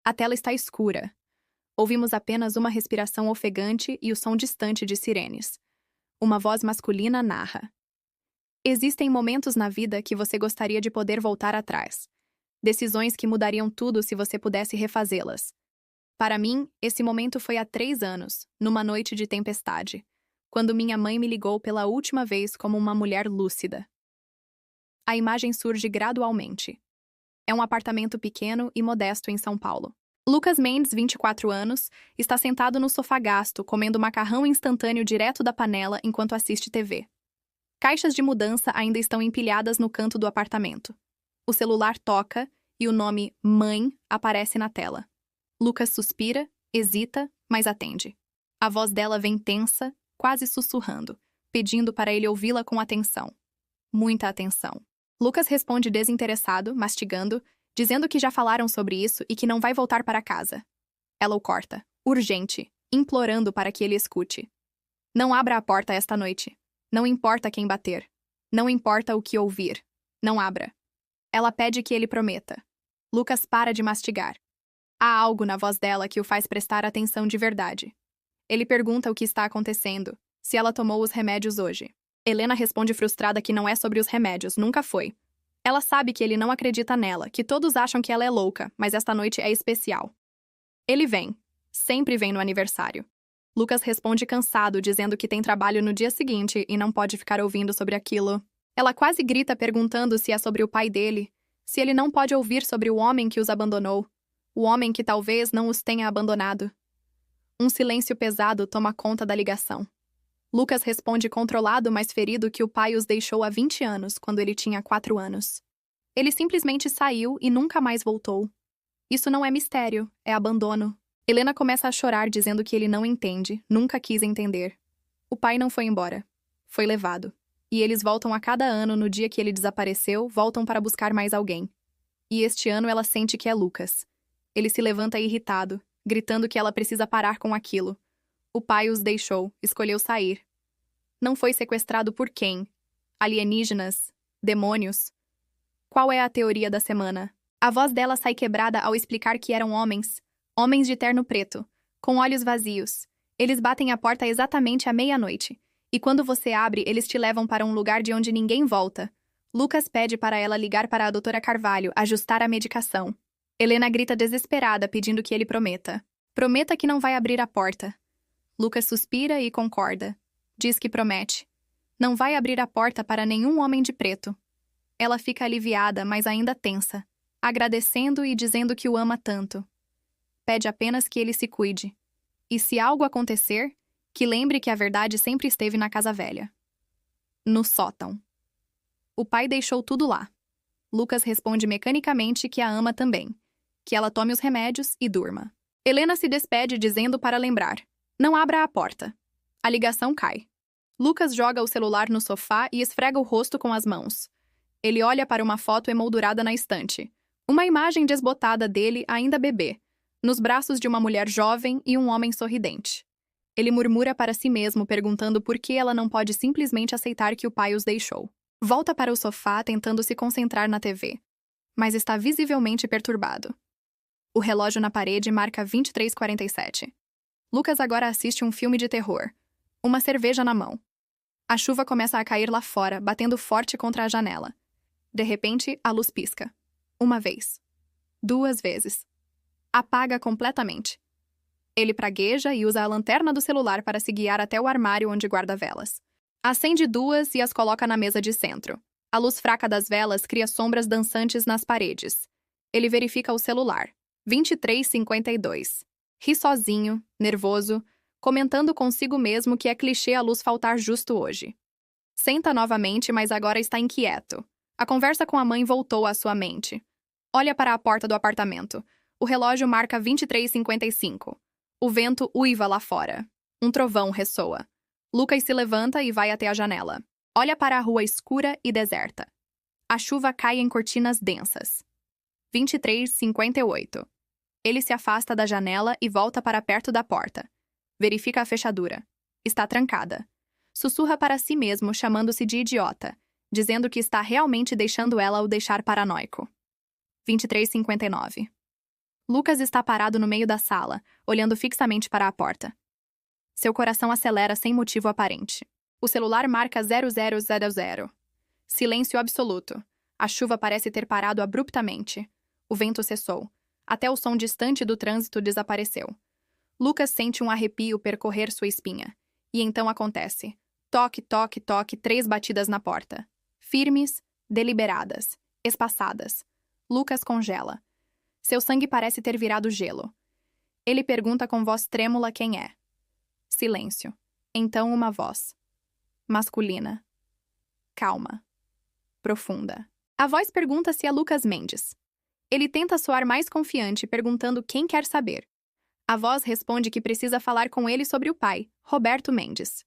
A tela está escura. Ouvimos apenas uma respiração ofegante e o som distante de sirenes. Uma voz masculina narra. Existem momentos na vida que você gostaria de poder voltar atrás. Decisões que mudariam tudo se você pudesse refazê-las. Para mim, esse momento foi há 3 anos, numa noite de tempestade, quando minha mãe me ligou pela última vez como uma mulher lúcida. A imagem surge gradualmente. É um apartamento pequeno e modesto em São Paulo. Lucas Mendes, 24 anos, está sentado no sofá gasto, comendo macarrão instantâneo direto da panela enquanto assiste TV. Caixas de mudança ainda estão empilhadas no canto do apartamento. O celular toca e o nome Mãe aparece na tela. Lucas suspira, hesita, mas atende. A voz dela vem tensa, quase sussurrando, pedindo para ele ouvi-la com atenção. Muita atenção. Lucas responde desinteressado, mastigando, dizendo que já falaram sobre isso e que não vai voltar para casa. Ela o corta, urgente, implorando para que ele escute. Não abra a porta esta noite. Não importa quem bater. Não importa o que ouvir. Não abra. Ela pede que ele prometa. Lucas para de mastigar. Há algo na voz dela que o faz prestar atenção de verdade. Ele pergunta o que está acontecendo, se ela tomou os remédios hoje. Helena responde frustrada que não é sobre os remédios, nunca foi. Ela sabe que ele não acredita nela, que todos acham que ela é louca, mas esta noite é especial. Ele vem. Sempre vem no aniversário. Lucas responde cansado, dizendo que tem trabalho no dia seguinte e não pode ficar ouvindo sobre aquilo. Ela quase grita perguntando se é sobre o pai dele, se ele não pode ouvir sobre o homem que os abandonou, o homem que talvez não os tenha abandonado. Um silêncio pesado toma conta da ligação. Lucas responde controlado, mas ferido que o pai os deixou há 20 anos, quando ele tinha 4 anos. Ele simplesmente saiu e nunca mais voltou. Isso não é mistério, é abandono. Helena começa a chorar dizendo que ele não entende, nunca quis entender. O pai não foi embora. Foi levado. E eles voltam a cada ano no dia que ele desapareceu, voltam para buscar mais alguém. E este ano ela sente que é Lucas. Ele se levanta irritado, gritando que ela precisa parar com aquilo. O pai os deixou, escolheu sair. Não foi sequestrado por quem? Alienígenas? Demônios? Qual é a teoria da semana? A voz dela sai quebrada ao explicar que eram homens. Homens de terno preto, com olhos vazios. Eles batem a porta exatamente à meia-noite. E quando você abre, eles te levam para um lugar de onde ninguém volta. Lucas pede para ela ligar para a doutora Carvalho, ajustar a medicação. Helena grita desesperada, pedindo que ele prometa. Prometa que não vai abrir a porta. Lucas suspira e concorda. Diz que promete. Não vai abrir a porta para nenhum homem de preto. Ela fica aliviada, mas ainda tensa, agradecendo e dizendo que o ama tanto. Pede apenas que ele se cuide. E se algo acontecer, que lembre que a verdade sempre esteve na casa velha. No sótão. O pai deixou tudo lá. Lucas responde mecanicamente que a ama também, que ela tome os remédios e durma. Helena se despede dizendo para lembrar. Não abra a porta. A ligação cai. Lucas joga o celular no sofá e esfrega o rosto com as mãos. Ele olha para uma foto emoldurada na estante. Uma imagem desbotada dele ainda bebê, nos braços de uma mulher jovem e um homem sorridente. Ele murmura para si mesmo, perguntando por que ela não pode simplesmente aceitar que o pai os deixou. Volta para o sofá, tentando se concentrar na TV, mas está visivelmente perturbado. O relógio na parede marca 23h47. Lucas agora assiste um filme de terror. Uma cerveja na mão. A chuva começa a cair lá fora, batendo forte contra a janela. De repente, a luz pisca. 1 vez. 2 vezes. Apaga completamente. Ele pragueja e usa a lanterna do celular para se guiar até o armário onde guarda velas. Acende 2 e as coloca na mesa de centro. A luz fraca das velas cria sombras dançantes nas paredes. Ele verifica o celular. 23h52. Ri sozinho, nervoso, comentando consigo mesmo que é clichê a luz faltar justo hoje. Senta novamente, mas agora está inquieto. A conversa com a mãe voltou à sua mente. Olha para a porta do apartamento. O relógio marca 23h55. O vento uiva lá fora. Um trovão ressoa. Lucas se levanta e vai até a janela. Olha para a rua escura e deserta. A chuva cai em cortinas densas. 23h58. Ele se afasta da janela e volta para perto da porta. Verifica a fechadura. Está trancada. Sussurra para si mesmo, chamando-se de idiota, dizendo que está realmente deixando ela o deixar paranoico. 23h59. Lucas está parado no meio da sala, olhando fixamente para a porta. Seu coração acelera sem motivo aparente. O celular marca 0000. Silêncio absoluto. A chuva parece ter parado abruptamente. O vento cessou. Até o som distante do trânsito desapareceu. Lucas sente um arrepio percorrer sua espinha. E então acontece. Toque, toque, toque, 3 batidas na porta. Firmes, deliberadas, espaçadas. Lucas congela. Seu sangue parece ter virado gelo. Ele pergunta com voz trêmula quem é. Silêncio. Então uma voz. Masculina. Calma. Profunda. A voz pergunta se é Lucas Mendes. Ele tenta soar mais confiante, perguntando quem quer saber. A voz responde que precisa falar com ele sobre o pai, Roberto Mendes.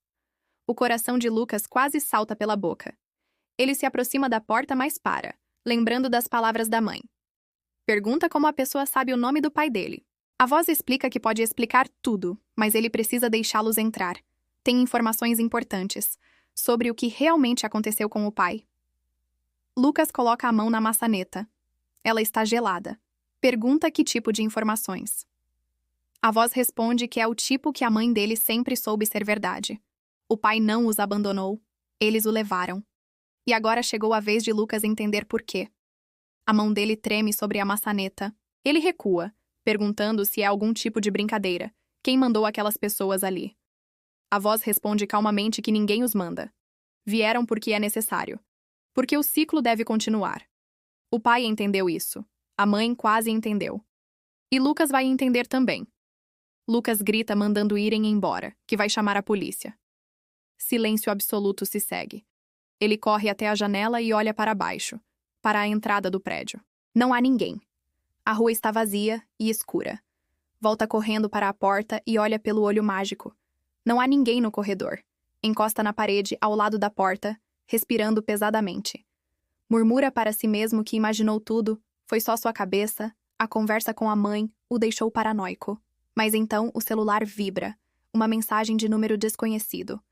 O coração de Lucas quase salta pela boca. Ele se aproxima da porta, mas para, lembrando das palavras da mãe. Pergunta como a pessoa sabe o nome do pai dele. A voz explica que pode explicar tudo, mas ele precisa deixá-los entrar. Tem informações importantes sobre o que realmente aconteceu com o pai. Lucas coloca a mão na maçaneta. Ela está gelada. Pergunta que tipo de informações. A voz responde que é o tipo que a mãe dele sempre soube ser verdade. O pai não os abandonou, eles o levaram. E agora chegou a vez de Lucas entender por quê. A mão dele treme sobre a maçaneta. Ele recua, perguntando se é algum tipo de brincadeira. Quem mandou aquelas pessoas ali? A voz responde calmamente que ninguém os manda. Vieram porque é necessário. Porque o ciclo deve continuar. O pai entendeu isso. A mãe quase entendeu. E Lucas vai entender também. Lucas grita mandando irem embora, que vai chamar a polícia. Silêncio absoluto se segue. Ele corre até a janela e olha para baixo, para a entrada do prédio. Não há ninguém. A rua está vazia e escura. Volta correndo para a porta e olha pelo olho mágico. Não há ninguém no corredor. Encosta na parede ao lado da porta, respirando pesadamente. Murmura para si mesmo que imaginou tudo, foi só sua cabeça, a conversa com a mãe o deixou paranoico. Mas então o celular vibra, uma mensagem de número desconhecido.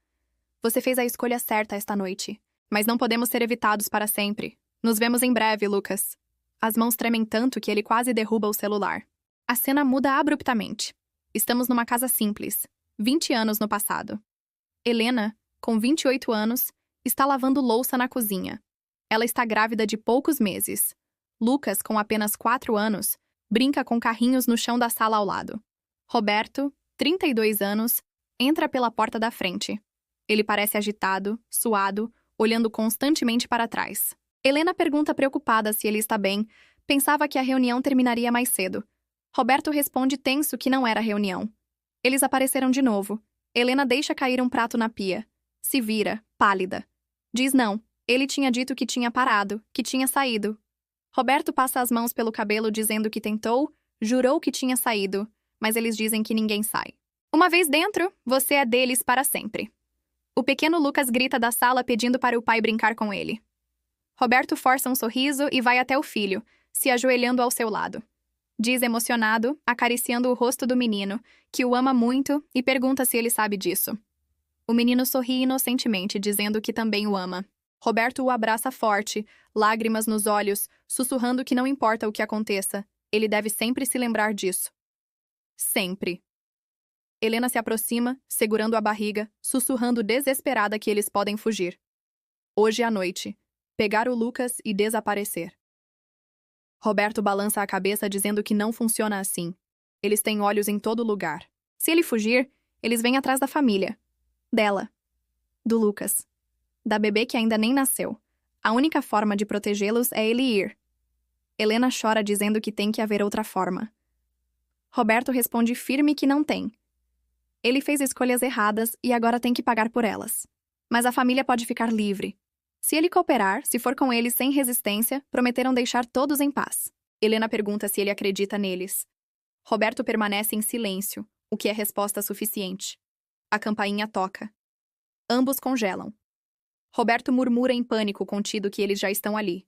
Você fez a escolha certa esta noite, mas não podemos ser evitados para sempre. Nos vemos em breve, Lucas. As mãos tremem tanto que ele quase derruba o celular. A cena muda abruptamente. Estamos numa casa simples, 20 anos no passado. Helena, com 28 anos, está lavando louça na cozinha. Ela está grávida de poucos meses. Lucas, com apenas 4 anos, brinca com carrinhos no chão da sala ao lado. Roberto, 32 anos, entra pela porta da frente. Ele parece agitado, suado, olhando constantemente para trás. Helena pergunta preocupada se ele está bem, pensava que a reunião terminaria mais cedo. Roberto responde tenso que não era reunião. Eles apareceram de novo. Helena deixa cair um prato na pia. Se vira, pálida. Diz não. Ele tinha dito que tinha parado, que tinha saído. Roberto passa as mãos pelo cabelo dizendo que tentou, jurou que tinha saído, mas eles dizem que ninguém sai. Uma vez dentro, você é deles para sempre. O pequeno Lucas grita da sala pedindo para o pai brincar com ele. Roberto força um sorriso e vai até o filho, se ajoelhando ao seu lado. Diz emocionado, acariciando o rosto do menino, que o ama muito e pergunta se ele sabe disso. O menino sorri inocentemente, dizendo que também o ama. Roberto o abraça forte, lágrimas nos olhos, sussurrando que não importa o que aconteça, ele deve sempre se lembrar disso. Sempre. Helena se aproxima, segurando a barriga, sussurrando desesperada que eles podem fugir. Hoje à noite. Pegar o Lucas e desaparecer. Roberto balança a cabeça dizendo que não funciona assim. Eles têm olhos em todo lugar. Se ele fugir, eles vêm atrás da família. Dela. Do Lucas. Da bebê que ainda nem nasceu. A única forma de protegê-los é ele ir. Helena chora dizendo que tem que haver outra forma. Roberto responde firme que não tem. Ele fez escolhas erradas e agora tem que pagar por elas. Mas a família pode ficar livre. Se ele cooperar, se for com eles sem resistência, prometeram deixar todos em paz. Helena pergunta se ele acredita neles. Roberto permanece em silêncio, o que é resposta suficiente. A campainha toca. Ambos congelam. Roberto murmura em pânico contido que eles já estão ali.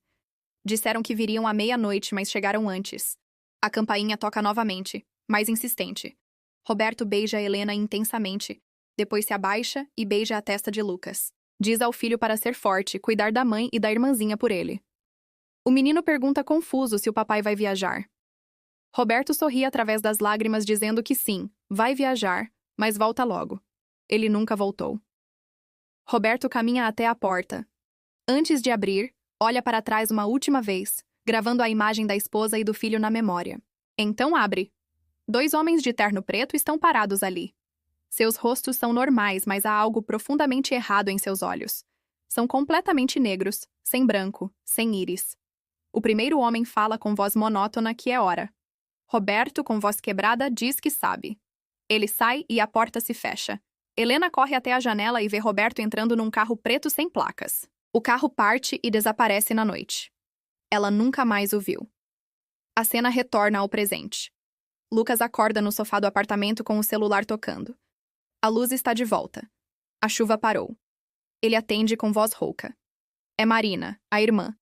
Disseram que viriam à meia-noite, mas chegaram antes. A campainha toca novamente, mais insistente. Roberto beija Helena intensamente, depois se abaixa e beija a testa de Lucas. Diz ao filho para ser forte, cuidar da mãe e da irmãzinha por ele. O menino pergunta confuso se o papai vai viajar. Roberto sorri através das lágrimas dizendo que sim, vai viajar, mas volta logo. Ele nunca voltou. Roberto caminha até a porta. Antes de abrir, olha para trás uma última vez, gravando a imagem da esposa e do filho na memória. Então abre. 2 homens de terno preto estão parados ali. Seus rostos são normais, mas há algo profundamente errado em seus olhos. São completamente negros, sem branco, sem íris. O primeiro homem fala com voz monótona que é hora. Roberto, com voz quebrada, diz que sabe. Ele sai e a porta se fecha. Helena corre até a janela e vê Roberto entrando num carro preto sem placas. O carro parte e desaparece na noite. Ela nunca mais o viu. A cena retorna ao presente. Lucas acorda no sofá do apartamento com o celular tocando. A luz está de volta. A chuva parou. Ele atende com voz rouca. É Marina, a irmã.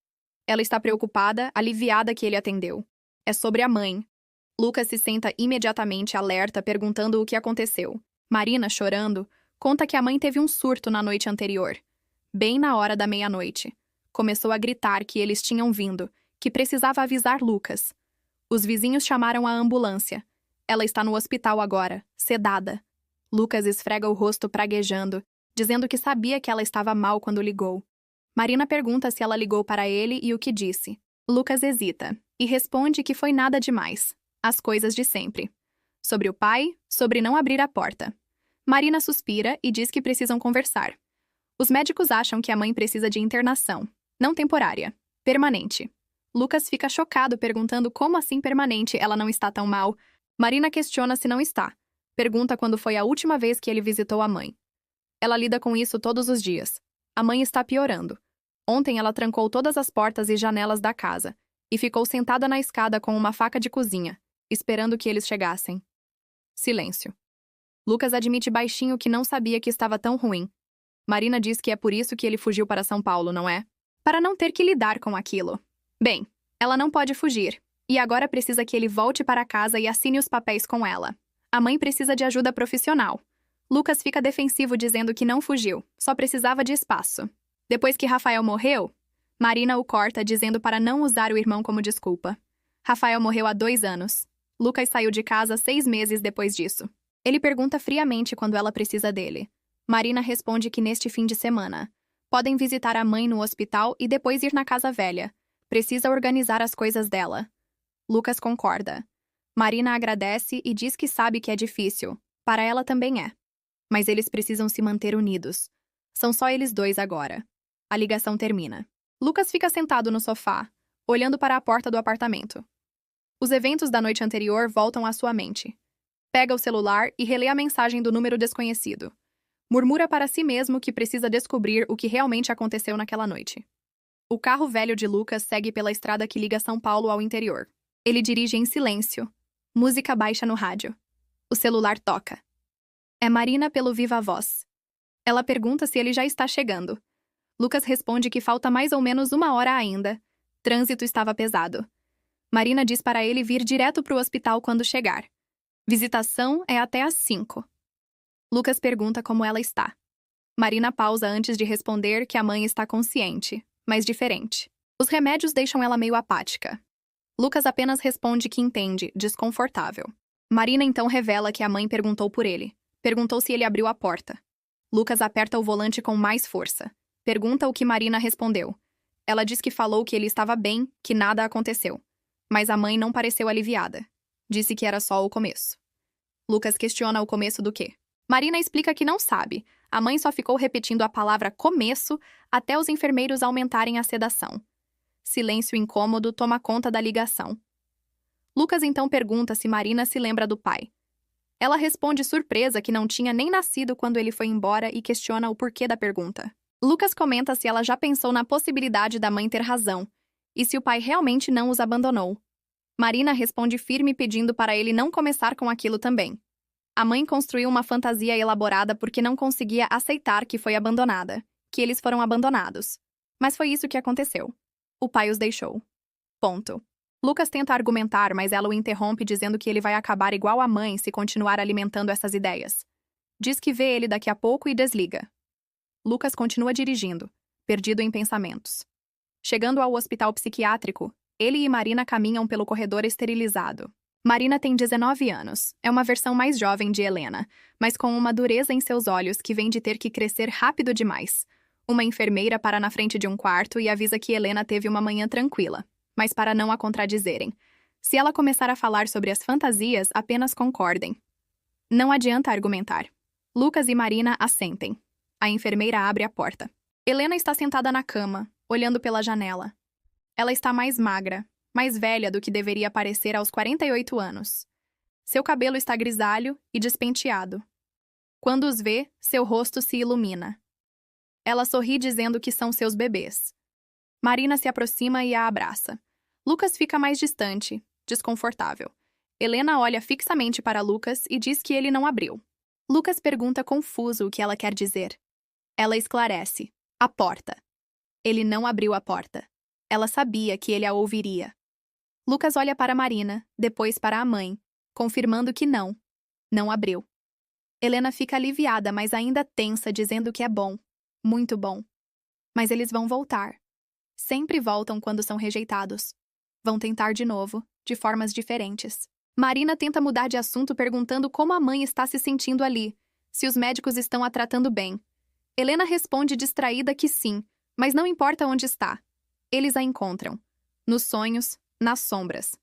Ela está preocupada, aliviada que ele atendeu. É sobre a mãe. Lucas se senta imediatamente alerta, perguntando o que aconteceu. Marina, chorando, conta que a mãe teve um surto na noite anterior. Bem na hora da meia-noite. Começou a gritar que eles tinham vindo, que precisava avisar Lucas. Os vizinhos chamaram a ambulância. Ela está no hospital agora, sedada. Lucas esfrega o rosto praguejando, dizendo que sabia que ela estava mal quando ligou. Marina pergunta se ela ligou para ele e o que disse. Lucas hesita e responde que foi nada demais. As coisas de sempre. Sobre o pai, sobre não abrir a porta. Marina suspira e diz que precisam conversar. Os médicos acham que a mãe precisa de internação. Não temporária. Permanente. Lucas fica chocado perguntando como assim permanente, ela não está tão mal. Marina questiona se não está. Pergunta quando foi a última vez que ele visitou a mãe. Ela lida com isso todos os dias. A mãe está piorando. Ontem ela trancou todas as portas e janelas da casa e ficou sentada na escada com uma faca de cozinha, esperando que eles chegassem. Silêncio. Lucas admite baixinho que não sabia que estava tão ruim. Marina diz que é por isso que ele fugiu para São Paulo, não é? Para não ter que lidar com aquilo. Bem, ela não pode fugir, e agora precisa que ele volte para casa e assine os papéis com ela. A mãe precisa de ajuda profissional. Lucas fica defensivo dizendo que não fugiu, só precisava de espaço. Depois que Rafael morreu, Marina o corta dizendo para não usar o irmão como desculpa. Rafael morreu há 2 anos. Lucas saiu de casa 6 meses depois disso. Ele pergunta friamente quando ela precisa dele. Marina responde que neste fim de semana. Podem visitar a mãe no hospital e depois ir na casa velha. Precisa organizar as coisas dela. Lucas concorda. Marina agradece e diz que sabe que é difícil. Para ela também é. Mas eles precisam se manter unidos. São só eles 2 agora. A ligação termina. Lucas fica sentado no sofá, olhando para a porta do apartamento. Os eventos da noite anterior voltam à sua mente. Pega o celular e relê a mensagem do número desconhecido. Murmura para si mesmo que precisa descobrir o que realmente aconteceu naquela noite. O carro velho de Lucas segue pela estrada que liga São Paulo ao interior. Ele dirige em silêncio. Música baixa no rádio. O celular toca. É Marina pelo viva voz. Ela pergunta se ele já está chegando. Lucas responde que falta mais ou menos 1 hora ainda. Trânsito estava pesado. Marina diz para ele vir direto para o hospital quando chegar. Visitação é até às 5. Lucas pergunta como ela está. Marina pausa antes de responder que a mãe está consciente, mas diferente. Os remédios deixam ela meio apática. Lucas apenas responde que entende, desconfortável. Marina então revela que a mãe perguntou por ele. Perguntou se ele abriu a porta. Lucas aperta o volante com mais força. Pergunta o que Marina respondeu. Ela diz que falou que ele estava bem, que nada aconteceu. Mas a mãe não pareceu aliviada. Disse que era só o começo. Lucas questiona o começo do quê? Marina explica que não sabe. A mãe só ficou repetindo a palavra começo até os enfermeiros aumentarem a sedação. Silêncio incômodo toma conta da ligação. Lucas então pergunta se Marina se lembra do pai. Ela responde surpresa que não tinha nem nascido quando ele foi embora e questiona o porquê da pergunta. Lucas comenta se ela já pensou na possibilidade da mãe ter razão e se o pai realmente não os abandonou. Marina responde firme pedindo para ele não começar com aquilo também. A mãe construiu uma fantasia elaborada porque não conseguia aceitar que foi abandonada, que eles foram abandonados. Mas foi isso que aconteceu. O pai os deixou. Ponto. Lucas tenta argumentar, mas ela o interrompe dizendo que ele vai acabar igual a mãe se continuar alimentando essas ideias. Diz que vê ele daqui a pouco e desliga. Lucas continua dirigindo, perdido em pensamentos. Chegando ao hospital psiquiátrico, ele e Marina caminham pelo corredor esterilizado. Marina tem 19 anos. É uma versão mais jovem de Helena, mas com uma dureza em seus olhos que vem de ter que crescer rápido demais. Uma enfermeira para na frente de um quarto e avisa que Helena teve uma manhã tranquila, mas para não a contradizerem. Se ela começar a falar sobre as fantasias, apenas concordem. Não adianta argumentar. Lucas e Marina assentem. A enfermeira abre a porta. Helena está sentada na cama, olhando pela janela. Ela está mais magra, mais velha do que deveria parecer aos 48 anos. Seu cabelo está grisalho e despenteado. Quando os vê, seu rosto se ilumina. Ela sorri dizendo que são seus bebês. Marina se aproxima e a abraça. Lucas fica mais distante, desconfortável. Helena olha fixamente para Lucas e diz que ele não abriu. Lucas pergunta confuso o que ela quer dizer. Ela esclarece. A porta. Ele não abriu a porta. Ela sabia que ele a ouviria. Lucas olha para Marina, depois para a mãe, confirmando que não abriu. Helena fica aliviada, mas ainda tensa, dizendo que é bom, muito bom. Mas eles vão voltar. Sempre voltam quando são rejeitados. Vão tentar de novo, de formas diferentes. Marina tenta mudar de assunto perguntando como a mãe está se sentindo ali, se os médicos estão a tratando bem. Helena responde distraída que sim, mas não importa onde está. Eles a encontram. Nos sonhos, nas sombras.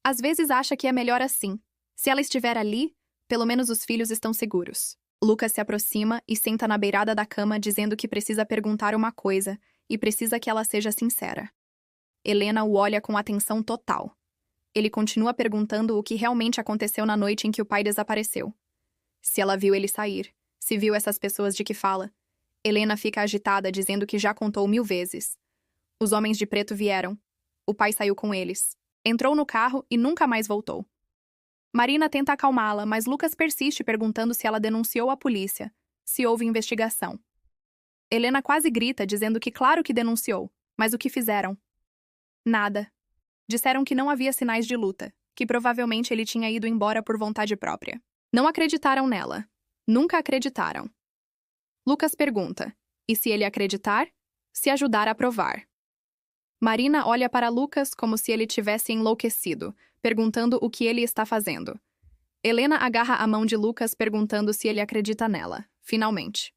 Às vezes acha que é melhor assim. Se ela estiver ali, pelo menos os filhos estão seguros. Lucas se aproxima e senta na beirada da cama dizendo que precisa perguntar uma coisa e precisa que ela seja sincera. Helena o olha com atenção total. Ele continua perguntando o que realmente aconteceu na noite em que o pai desapareceu. Se ela viu ele sair, se viu essas pessoas de que fala. Helena fica agitada dizendo que já contou 1000 vezes. Os homens de preto vieram. O pai saiu com eles. Entrou no carro e nunca mais voltou. Marina tenta acalmá-la, mas Lucas persiste perguntando se ela denunciou à polícia, se houve investigação. Helena quase grita, dizendo que claro que denunciou, mas o que fizeram? Nada. Disseram que não havia sinais de luta, que provavelmente ele tinha ido embora por vontade própria. Não acreditaram nela. Nunca acreditaram. Lucas pergunta, e se ele acreditar? Se ajudar a provar. Marina olha para Lucas como se ele tivesse enlouquecido, perguntando o que ele está fazendo. Helena agarra a mão de Lucas perguntando se ele acredita nela, finalmente.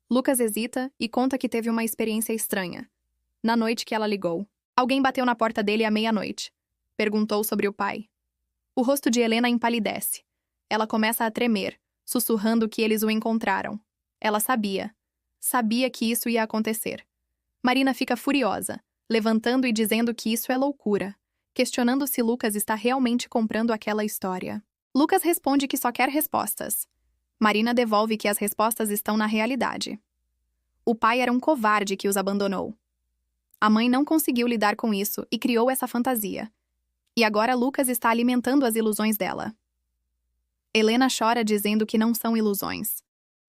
Lucas hesita e conta que teve uma experiência estranha. Na noite que ela ligou, alguém bateu na porta dele à meia-noite. Perguntou sobre o pai. O rosto de Helena empalidece. Ela começa a tremer, sussurrando que eles o encontraram. Ela sabia. Sabia que isso ia acontecer. Marina fica furiosa, levantando e dizendo que isso é loucura, questionando se Lucas está realmente comprando aquela história. Lucas responde que só quer respostas. Marina devolve que as respostas estão na realidade. O pai era um covarde que os abandonou. A mãe não conseguiu lidar com isso e criou essa fantasia. E agora Lucas está alimentando as ilusões dela. Helena chora dizendo que não são ilusões.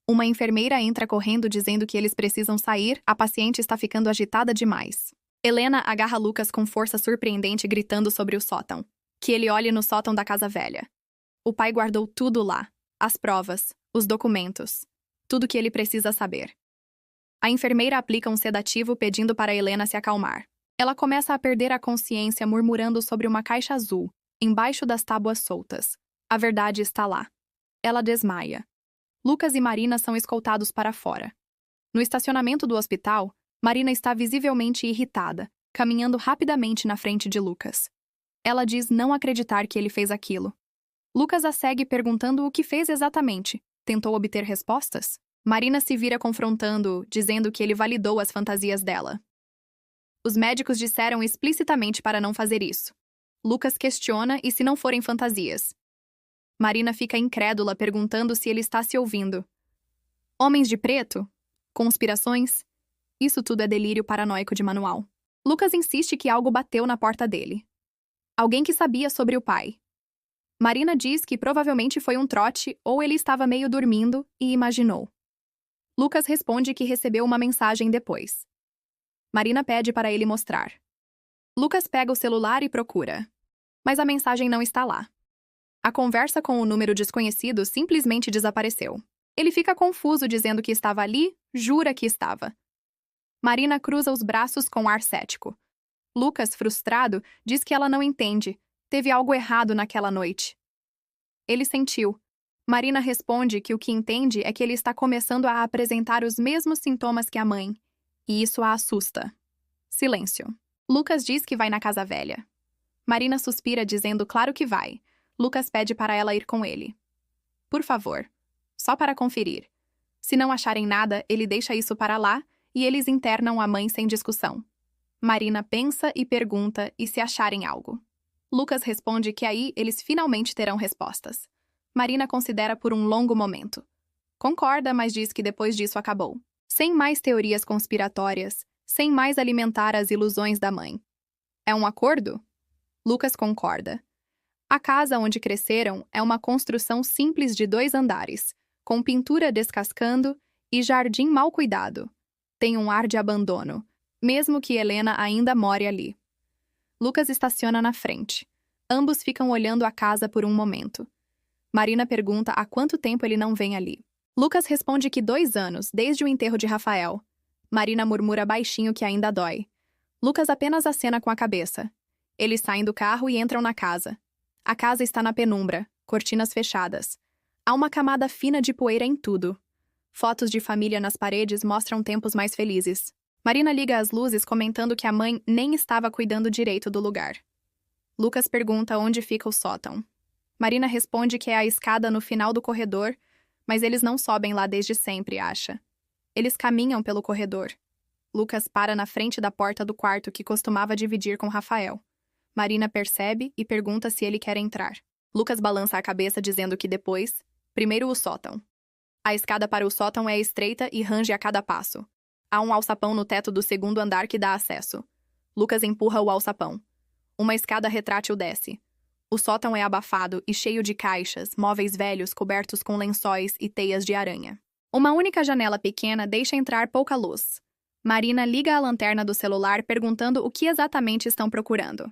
Uma enfermeira entra correndo dizendo que eles precisam sair, a paciente está ficando agitada demais. Helena agarra Lucas com força surpreendente gritando sobre o sótão. Que ele olhe no sótão da casa velha. O pai guardou tudo lá. As provas, os documentos. Tudo que ele precisa saber. A enfermeira aplica um sedativo pedindo para Helena se acalmar. Ela começa a perder a consciência murmurando sobre uma caixa azul, embaixo das tábuas soltas. A verdade está lá. Ela desmaia. Lucas e Marina são escoltados para fora. No estacionamento do hospital, Marina está visivelmente irritada, caminhando rapidamente na frente de Lucas. Ela diz não acreditar que ele fez aquilo. Lucas a segue perguntando o que fez exatamente. Tentou obter respostas? Marina se vira confrontando-o, dizendo que ele validou as fantasias dela. Os médicos disseram explicitamente para não fazer isso. Lucas questiona e se não forem fantasias. Marina fica incrédula perguntando se ele está se ouvindo. Homens de preto? Conspirações? Isso tudo é delírio paranoico de manual. Lucas insiste que algo bateu na porta dele. Alguém que sabia sobre o pai. Marina diz que provavelmente foi um trote ou ele estava meio dormindo e imaginou. Lucas responde que recebeu uma mensagem depois. Marina pede para ele mostrar. Lucas pega o celular e procura. Mas a mensagem não está lá. A conversa com o número desconhecido simplesmente desapareceu. Ele fica confuso dizendo que estava ali, jura que estava. Marina cruza os braços com ar cético. Lucas, frustrado, diz que ela não entende, Teve algo errado naquela noite. Ele sentiu. Marina responde que o que entende é que ele está começando a apresentar os mesmos sintomas que a mãe, e isso a assusta. Silêncio. Lucas diz que vai na casa velha. Marina suspira dizendo claro que vai. Lucas pede para ela ir com ele. Por favor. Só para conferir. Se não acharem nada, ele deixa isso para lá e eles internam a mãe sem discussão. Marina pensa e pergunta e se acharem algo. Lucas responde que aí eles finalmente terão respostas. Marina considera por um longo momento. Concorda, mas diz que depois disso acabou. Sem mais teorias conspiratórias, sem mais alimentar as ilusões da mãe. É um acordo? Lucas concorda. A casa onde cresceram é uma construção simples de 2 andares, com pintura descascando e jardim mal cuidado. Tem um ar de abandono, mesmo que Helena ainda more ali. Lucas estaciona na frente. Ambos ficam olhando a casa por um momento. Marina pergunta há quanto tempo ele não vem ali. Lucas responde que 2 anos, desde o enterro de Rafael. Marina murmura baixinho que ainda dói. Lucas apenas acena com a cabeça. Eles saem do carro e entram na casa. A casa está na penumbra, cortinas fechadas. Há uma camada fina de poeira em tudo. Fotos de família nas paredes mostram tempos mais felizes. Marina liga as luzes comentando que a mãe nem estava cuidando direito do lugar. Lucas pergunta onde fica o sótão. Marina responde que é a escada no final do corredor, mas eles não sobem lá desde sempre, acha. Eles caminham pelo corredor. Lucas para na frente da porta do quarto que costumava dividir com Rafael. Marina percebe e pergunta se ele quer entrar. Lucas balança a cabeça dizendo que depois, primeiro o sótão. A escada para o sótão é estreita e range a cada passo. Há um alçapão no teto do 2º andar que dá acesso. Lucas empurra o alçapão. Uma escada retrátil desce. O sótão é abafado e cheio de caixas, móveis velhos cobertos com lençóis e teias de aranha. Uma única janela pequena deixa entrar pouca luz. Marina liga a lanterna do celular perguntando o que exatamente estão procurando.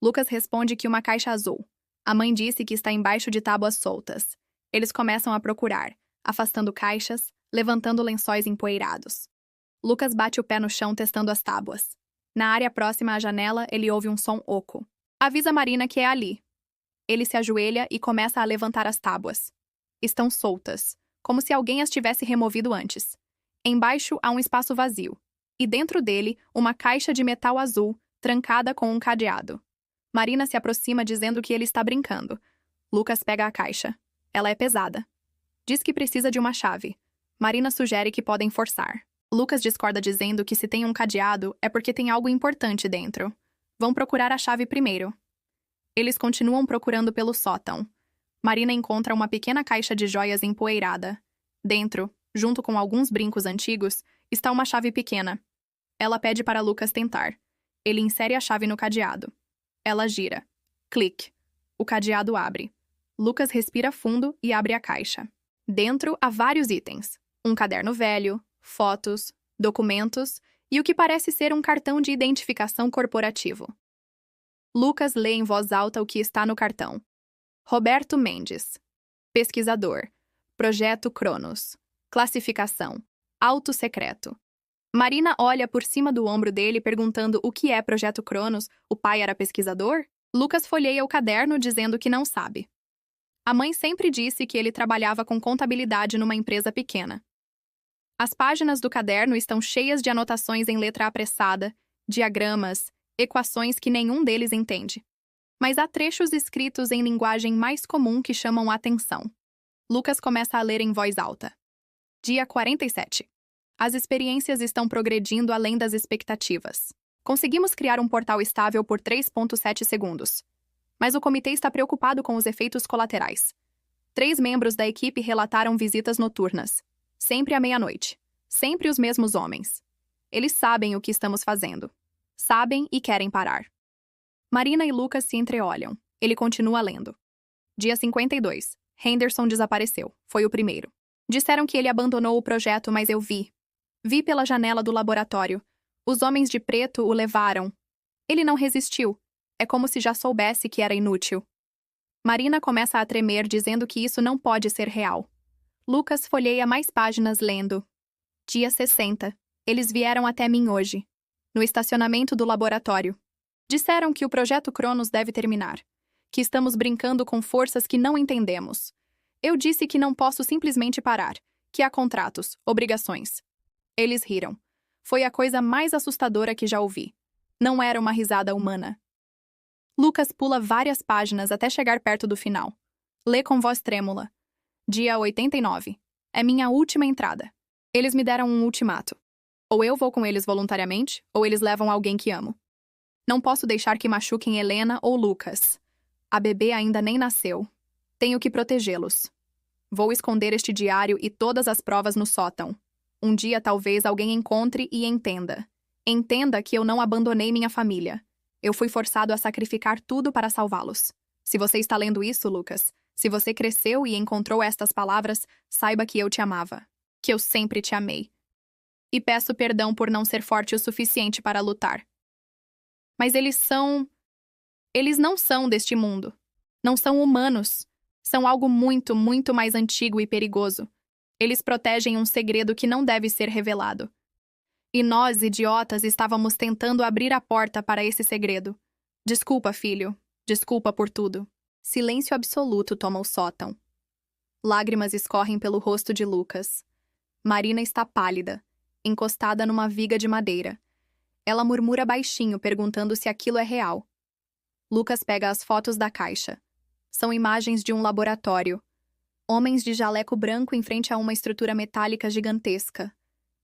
Lucas responde que uma caixa azul. A mãe disse que está embaixo de tábuas soltas. Eles começam a procurar, afastando caixas, levantando lençóis empoeirados. Lucas bate o pé no chão testando as tábuas. Na área próxima à janela, ele ouve um som oco. Avisa Marina que é ali. Ele se ajoelha e começa a levantar as tábuas. Estão soltas, como se alguém as tivesse removido antes. Embaixo há um espaço vazio, e dentro dele, uma caixa de metal azul, trancada com um cadeado. Marina se aproxima dizendo que ele está brincando. Lucas pega a caixa. Ela é pesada. Diz que precisa de uma chave. Marina sugere que podem forçar. Lucas discorda dizendo que se tem um cadeado é porque tem algo importante dentro. Vão procurar a chave primeiro. Eles continuam procurando pelo sótão. Marina encontra uma pequena caixa de joias empoeirada. Dentro, junto com alguns brincos antigos, está uma chave pequena. Ela pede para Lucas tentar. Ele insere a chave no cadeado. Ela gira. Clique. O cadeado abre. Lucas respira fundo e abre a caixa. Dentro há vários itens. Um caderno velho, fotos, documentos e o que parece ser um cartão de identificação corporativo. Lucas lê em voz alta o que está no cartão. Roberto Mendes. Pesquisador. Projeto Cronos. Classificação. Auto secreto. Marina olha por cima do ombro dele perguntando o que é Projeto Cronos. O pai era pesquisador? Lucas folheia o caderno dizendo que não sabe. A mãe sempre disse que ele trabalhava com contabilidade numa empresa pequena. As páginas do caderno estão cheias de anotações em letra apressada, diagramas, equações que nenhum deles entende. Mas há trechos escritos em linguagem mais comum que chamam a atenção. Lucas começa a ler em voz alta. Dia 47. As experiências estão progredindo além das expectativas. Conseguimos criar um portal estável por 3,7 segundos. Mas o comitê está preocupado com os efeitos colaterais. 3 membros da equipe relataram visitas noturnas. Sempre à meia-noite. Sempre os mesmos homens. Eles sabem o que estamos fazendo. Sabem e querem parar. Marina e Lucas se entreolham. Ele continua lendo. Dia 52. Henderson desapareceu. Foi o primeiro. Disseram que ele abandonou o projeto, mas eu vi. Vi pela janela do laboratório. Os homens de preto o levaram. Ele não resistiu. É como se já soubesse que era inútil. Marina começa a tremer, dizendo que isso não pode ser real. Lucas folheia mais páginas lendo. Dia 60. Eles vieram até mim hoje. No estacionamento do laboratório. Disseram que o projeto Cronos deve terminar. que estamos brincando com forças que não entendemos. Eu disse que não posso simplesmente parar, que há contratos, obrigações. Eles riram. Foi a coisa mais assustadora que já ouvi. Não era uma risada humana. Lucas pula várias páginas até chegar perto do final. Lê com voz trêmula. Dia 89. É minha última entrada. Eles me deram um ultimato. Ou eu vou com eles voluntariamente, ou eles levam alguém que amo. Não posso deixar que machuquem Helena ou Lucas. A bebê ainda nem nasceu. Tenho que protegê-los. Vou esconder este diário e todas as provas no sótão. Um dia talvez alguém encontre e entenda. Entenda que eu não abandonei minha família. Eu fui forçado a sacrificar tudo para salvá-los. Se você está lendo isso, Lucas, se você cresceu e encontrou estas palavras, saiba que eu te amava. Que eu sempre te amei. E peço perdão por não ser forte o suficiente para lutar. Mas eles não são deste mundo. Não são humanos. São algo muito, muito mais antigo e perigoso. Eles protegem um segredo que não deve ser revelado. E nós, idiotas, estávamos tentando abrir a porta para esse segredo. Desculpa, filho. Desculpa por tudo. Silêncio absoluto toma o sótão. Lágrimas escorrem pelo rosto de Lucas. Marina está pálida, encostada numa viga de madeira. Ela murmura baixinho, perguntando se aquilo é real. Lucas pega as fotos da caixa. São imagens de um laboratório. Homens de jaleco branco em frente a uma estrutura metálica gigantesca.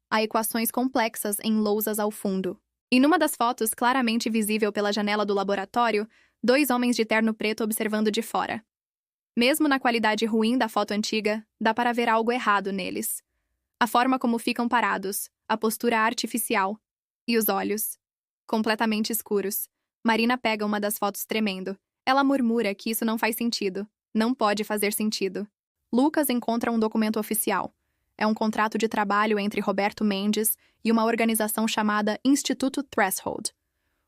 Há equações complexas em lousas ao fundo. E numa das fotos, claramente visível pela janela do laboratório, 2 homens de terno preto observando de fora. Mesmo na qualidade ruim da foto antiga, dá para ver algo errado neles. A forma como ficam parados, a postura artificial. E os olhos. Completamente escuros. Marina pega uma das fotos tremendo. Ela murmura que isso não faz sentido. Não pode fazer sentido. Lucas encontra um documento oficial. É um contrato de trabalho entre Roberto Mendes e uma organização chamada Instituto Threshold.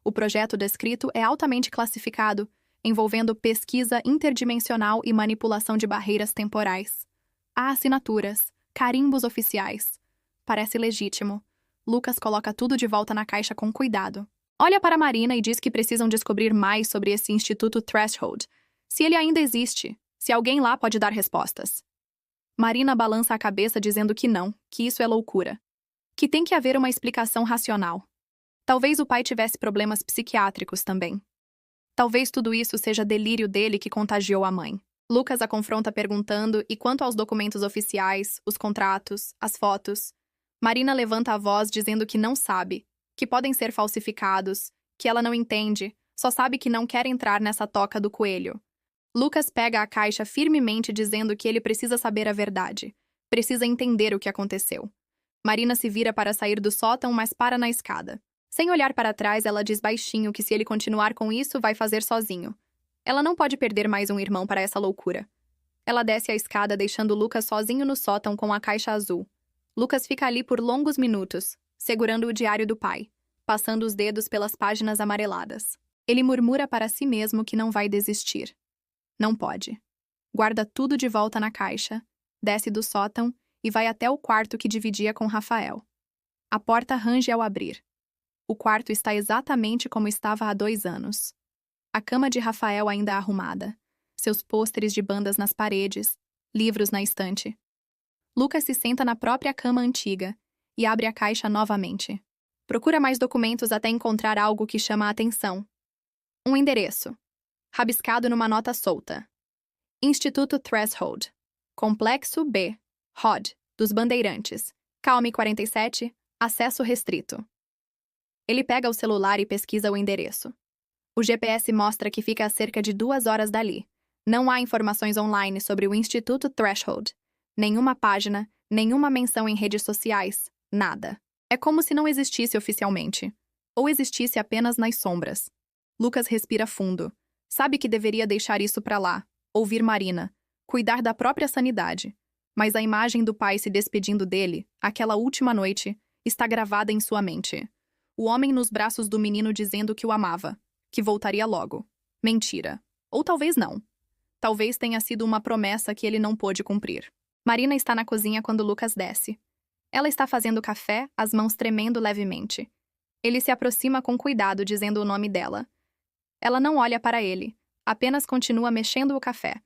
O projeto descrito é altamente classificado, envolvendo pesquisa interdimensional e manipulação de barreiras temporais. Há assinaturas, carimbos oficiais. Parece legítimo. Lucas coloca tudo de volta na caixa com cuidado. Olha para Marina e diz que precisam descobrir mais sobre esse Instituto Threshold. Se ele ainda existe, se alguém lá pode dar respostas. Marina balança a cabeça dizendo que não, que isso é loucura. Que tem que haver uma explicação racional. Talvez o pai tivesse problemas psiquiátricos também. Talvez tudo isso seja delírio dele que contagiou a mãe. Lucas a confronta perguntando, e quanto aos documentos oficiais, os contratos, as fotos? Marina levanta a voz dizendo que não sabe, que podem ser falsificados, que ela não entende, só sabe que não quer entrar nessa toca do coelho. Lucas pega a caixa firmemente dizendo que ele precisa saber a verdade. Precisa entender o que aconteceu. Marina se vira para sair do sótão, mas para na escada. Sem olhar para trás, ela diz baixinho que se ele continuar com isso, vai fazer sozinho. Ela não pode perder mais um irmão para essa loucura. Ela desce a escada, deixando Lucas sozinho no sótão com a caixa azul. Lucas fica ali por longos minutos, segurando o diário do pai, passando os dedos pelas páginas amareladas. Ele murmura para si mesmo que não vai desistir. Não pode. Guarda tudo de volta na caixa, desce do sótão e vai até o quarto que dividia com Rafael. A porta range ao abrir. O quarto está exatamente como estava há 2 anos. A cama de Rafael ainda arrumada, seus pôsteres de bandas nas paredes, livros na estante. Lucas se senta na própria cama antiga e abre a caixa novamente. Procura mais documentos até encontrar algo que chama a atenção. Um endereço. Rabiscado numa nota solta. Instituto Threshold. Complexo B. ROD. Dos Bandeirantes. Calme 47. Acesso restrito. Ele pega o celular e pesquisa o endereço. O GPS mostra que fica a cerca de 2 horas dali. Não há informações online sobre o Instituto Threshold. Nenhuma página, nenhuma menção em redes sociais. Nada. É como se não existisse oficialmente. Ou existisse apenas nas sombras. Lucas respira fundo. Sabe que deveria deixar isso pra lá, ouvir Marina, cuidar da própria sanidade. Mas a imagem do pai se despedindo dele, aquela última noite, está gravada em sua mente. O homem nos braços do menino dizendo que o amava, que voltaria logo. Mentira. Ou talvez não. Talvez tenha sido uma promessa que ele não pôde cumprir. Marina está na cozinha quando Lucas desce. Ela está fazendo café, as mãos tremendo levemente. Ele se aproxima com cuidado, dizendo o nome dela. Ela não olha para ele. Apenas continua mexendo o café.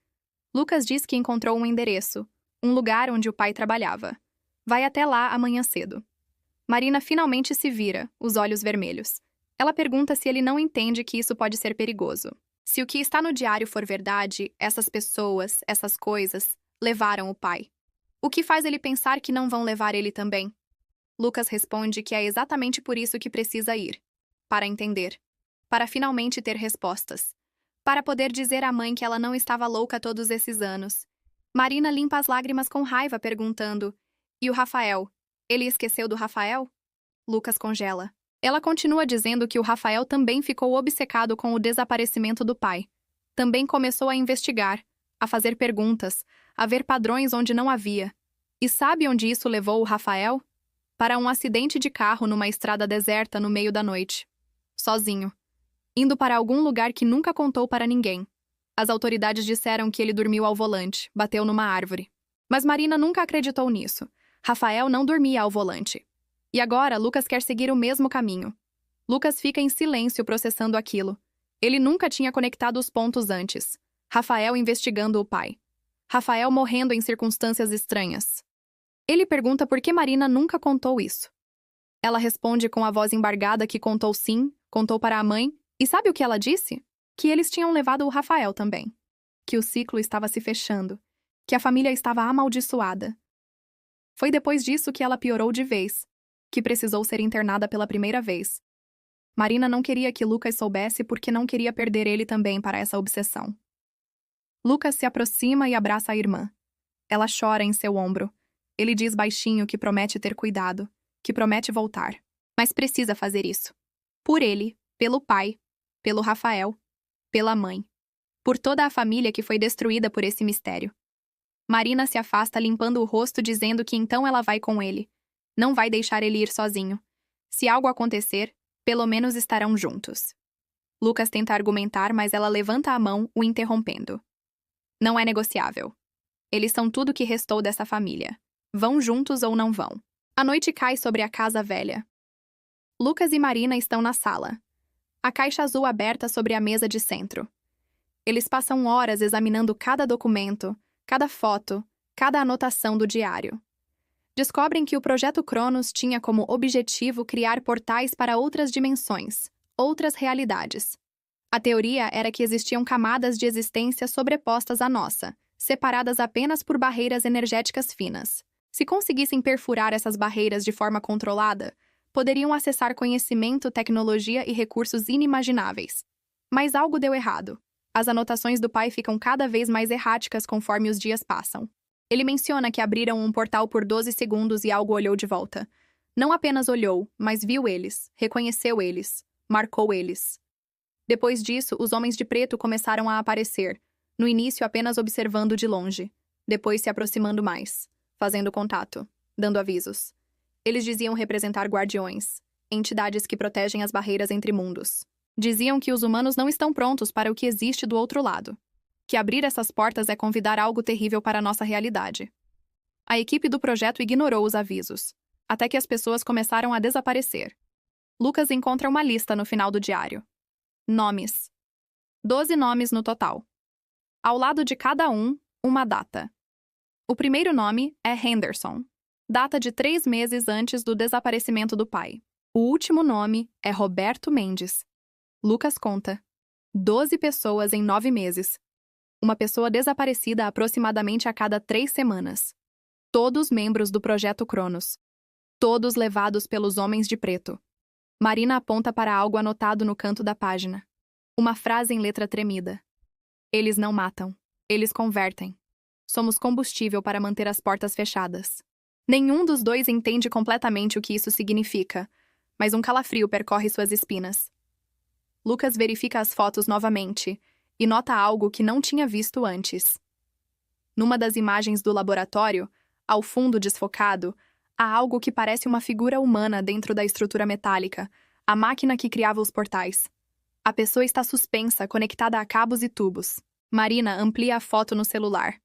Lucas diz que encontrou um endereço, um lugar onde o pai trabalhava. Vai até lá amanhã cedo. Marina finalmente se vira, os olhos vermelhos. Ela pergunta se ele não entende que isso pode ser perigoso. Se o que está no diário for verdade, essas pessoas, essas coisas, levaram o pai. O que faz ele pensar que não vão levar ele também? Lucas responde que é exatamente por isso que precisa ir. Para entender. Para finalmente ter respostas. Para poder dizer à mãe que ela não estava louca todos esses anos. Marina limpa as lágrimas com raiva, perguntando: e o Rafael? Ele esqueceu do Rafael? Lucas congela. Ela continua dizendo que o Rafael também ficou obcecado com o desaparecimento do pai. Também começou a investigar, a fazer perguntas, a ver padrões onde não havia. E sabe onde isso levou o Rafael? Para um acidente de carro numa estrada deserta no meio da noite. Sozinho. Indo para algum lugar que nunca contou para ninguém. As autoridades disseram que ele dormiu ao volante, bateu numa árvore. Mas Marina nunca acreditou nisso. Rafael não dormia ao volante. E agora, Lucas quer seguir o mesmo caminho. Lucas fica em silêncio processando aquilo. Ele nunca tinha conectado os pontos antes. Rafael investigando o pai. Rafael morrendo em circunstâncias estranhas. Ele pergunta por que Marina nunca contou isso. Ela responde com a voz embargada que contou sim, contou para a mãe, e sabe o que ela disse? Que eles tinham levado o Rafael também. Que o ciclo estava se fechando. Que a família estava amaldiçoada. Foi depois disso que ela piorou de vez. Que precisou ser internada pela primeira vez. Marina não queria que Lucas soubesse porque não queria perder ele também para essa obsessão. Lucas se aproxima e abraça a irmã. Ela chora em seu ombro. Ele diz baixinho que promete ter cuidado, que promete voltar. Mas precisa fazer isso. Por ele, pelo pai, pelo Rafael, pela mãe. Por toda a família que foi destruída por esse mistério. Marina se afasta limpando o rosto dizendo que então ela vai com ele. Não vai deixar ele ir sozinho. Se algo acontecer, pelo menos estarão juntos. Lucas tenta argumentar, mas ela levanta a mão, o interrompendo. Não é negociável. Eles são tudo que restou dessa família. Vão juntos ou não vão. A noite cai sobre a casa velha. Lucas e Marina estão na sala. A caixa azul aberta sobre a mesa de centro. Eles passam horas examinando cada documento, cada foto, cada anotação do diário. Descobrem que o projeto Cronos tinha como objetivo criar portais para outras dimensões, outras realidades. A teoria era que existiam camadas de existência sobrepostas à nossa, separadas apenas por barreiras energéticas finas. Se conseguissem perfurar essas barreiras de forma controlada, poderiam acessar conhecimento, tecnologia e recursos inimagináveis. Mas algo deu errado. As anotações do pai ficam cada vez mais erráticas conforme os dias passam. Ele menciona que abriram um portal por 12 segundos e algo olhou de volta. Não apenas olhou, mas viu eles, reconheceu eles, marcou eles. Depois disso, os homens de preto começaram a aparecer, no início apenas observando de longe, depois se aproximando mais, fazendo contato, dando avisos. Eles diziam representar guardiões, entidades que protegem as barreiras entre mundos. Diziam que os humanos não estão prontos para o que existe do outro lado. Que abrir essas portas é convidar algo terrível para a nossa realidade. A equipe do projeto ignorou os avisos, até que as pessoas começaram a desaparecer. Lucas encontra uma lista no final do diário. Nomes. 12 nomes no total. Ao lado de cada um, uma data. O primeiro nome é Henderson, data de 3 meses antes do desaparecimento do pai. O último nome é Roberto Mendes. Lucas conta. 12 pessoas em 9 meses. Uma pessoa desaparecida aproximadamente a cada 3 semanas. Todos membros do Projeto Cronos. Todos levados pelos homens de preto. Marina aponta para algo anotado no canto da página. Uma frase em letra tremida. Eles não matam. Eles convertem. Somos combustível para manter as portas fechadas. Nenhum dos dois entende completamente o que isso significa, mas um calafrio percorre suas espinas. Lucas verifica as fotos novamente e nota algo que não tinha visto antes. Numa das imagens do laboratório, ao fundo desfocado, há algo que parece uma figura humana dentro da estrutura metálica, a máquina que criava os portais. A pessoa está suspensa, conectada a cabos e tubos. Marina amplia a foto no celular.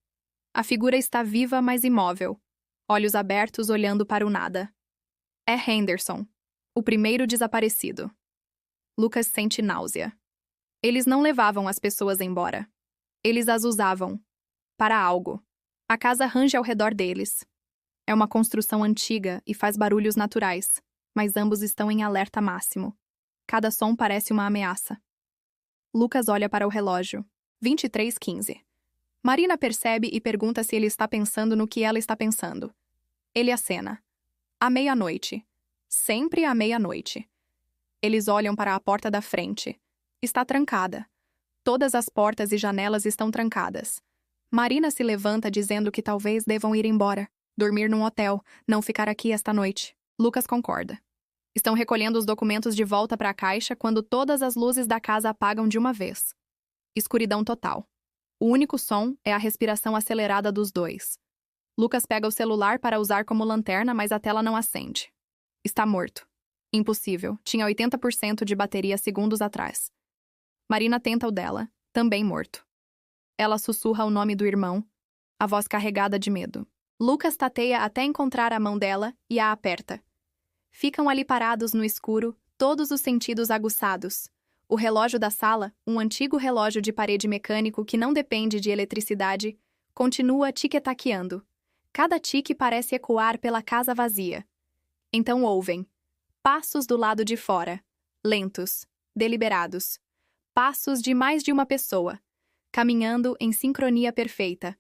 A figura está viva, mas imóvel. Olhos abertos, olhando para o nada. É Henderson, o primeiro desaparecido. Lucas sente náusea. Eles não levavam as pessoas embora. Eles as usavam. Para algo. A casa range ao redor deles. É uma construção antiga e faz barulhos naturais, mas ambos estão em alerta máximo. Cada som parece uma ameaça. Lucas olha para o relógio. 23:15. Marina percebe e pergunta se ele está pensando no que ela está pensando. Ele acena. À meia-noite. Sempre à meia-noite. Eles olham para a porta da frente. Está trancada. Todas as portas e janelas estão trancadas. Marina se levanta dizendo que talvez devam ir embora, dormir num hotel, não ficar aqui esta noite. Lucas concorda. Estão recolhendo os documentos de volta para a caixa quando todas as luzes da casa apagam de uma vez. Escuridão total. O único som é a respiração acelerada dos dois. Lucas pega o celular para usar como lanterna, mas a tela não acende. Está morto. Impossível. Tinha 80% de bateria segundos atrás. Marina tenta o dela, também morto. Ela sussurra o nome do irmão, a voz carregada de medo. Lucas tateia até encontrar a mão dela e a aperta. Ficam ali parados no escuro, todos os sentidos aguçados. O relógio da sala, um antigo relógio de parede mecânico que não depende de eletricidade, continua tic-taqueando. Cada tique parece ecoar pela casa vazia. Então ouvem passos do lado de fora, lentos, deliberados. Passos de mais de uma pessoa, caminhando em sincronia perfeita,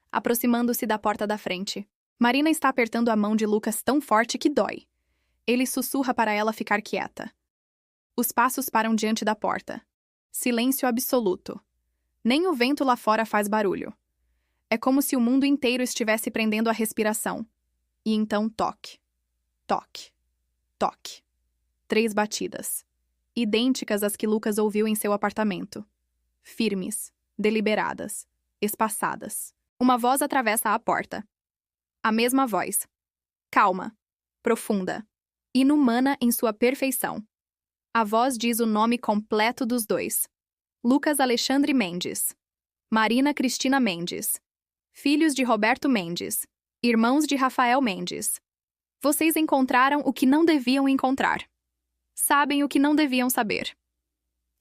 aproximando-se da porta da frente. Marina está apertando a mão de Lucas tão forte que dói. Ele sussurra para ela ficar quieta. Os passos param diante da porta. Silêncio absoluto. Nem o vento lá fora faz barulho. É como se o mundo inteiro estivesse prendendo a respiração. E então toque. Toque. Toque. 3 batidas. Idênticas às que Lucas ouviu em seu apartamento. Firmes, deliberadas, espaçadas. Uma voz atravessa a porta. A mesma voz. Calma. Profunda. Inumana em sua perfeição. A voz diz o nome completo dos dois. Lucas Alexandre Mendes. Marina Cristina Mendes. Filhos de Roberto Mendes. Irmãos de Rafael Mendes. Vocês encontraram o que não deviam encontrar. Sabem o que não deviam saber.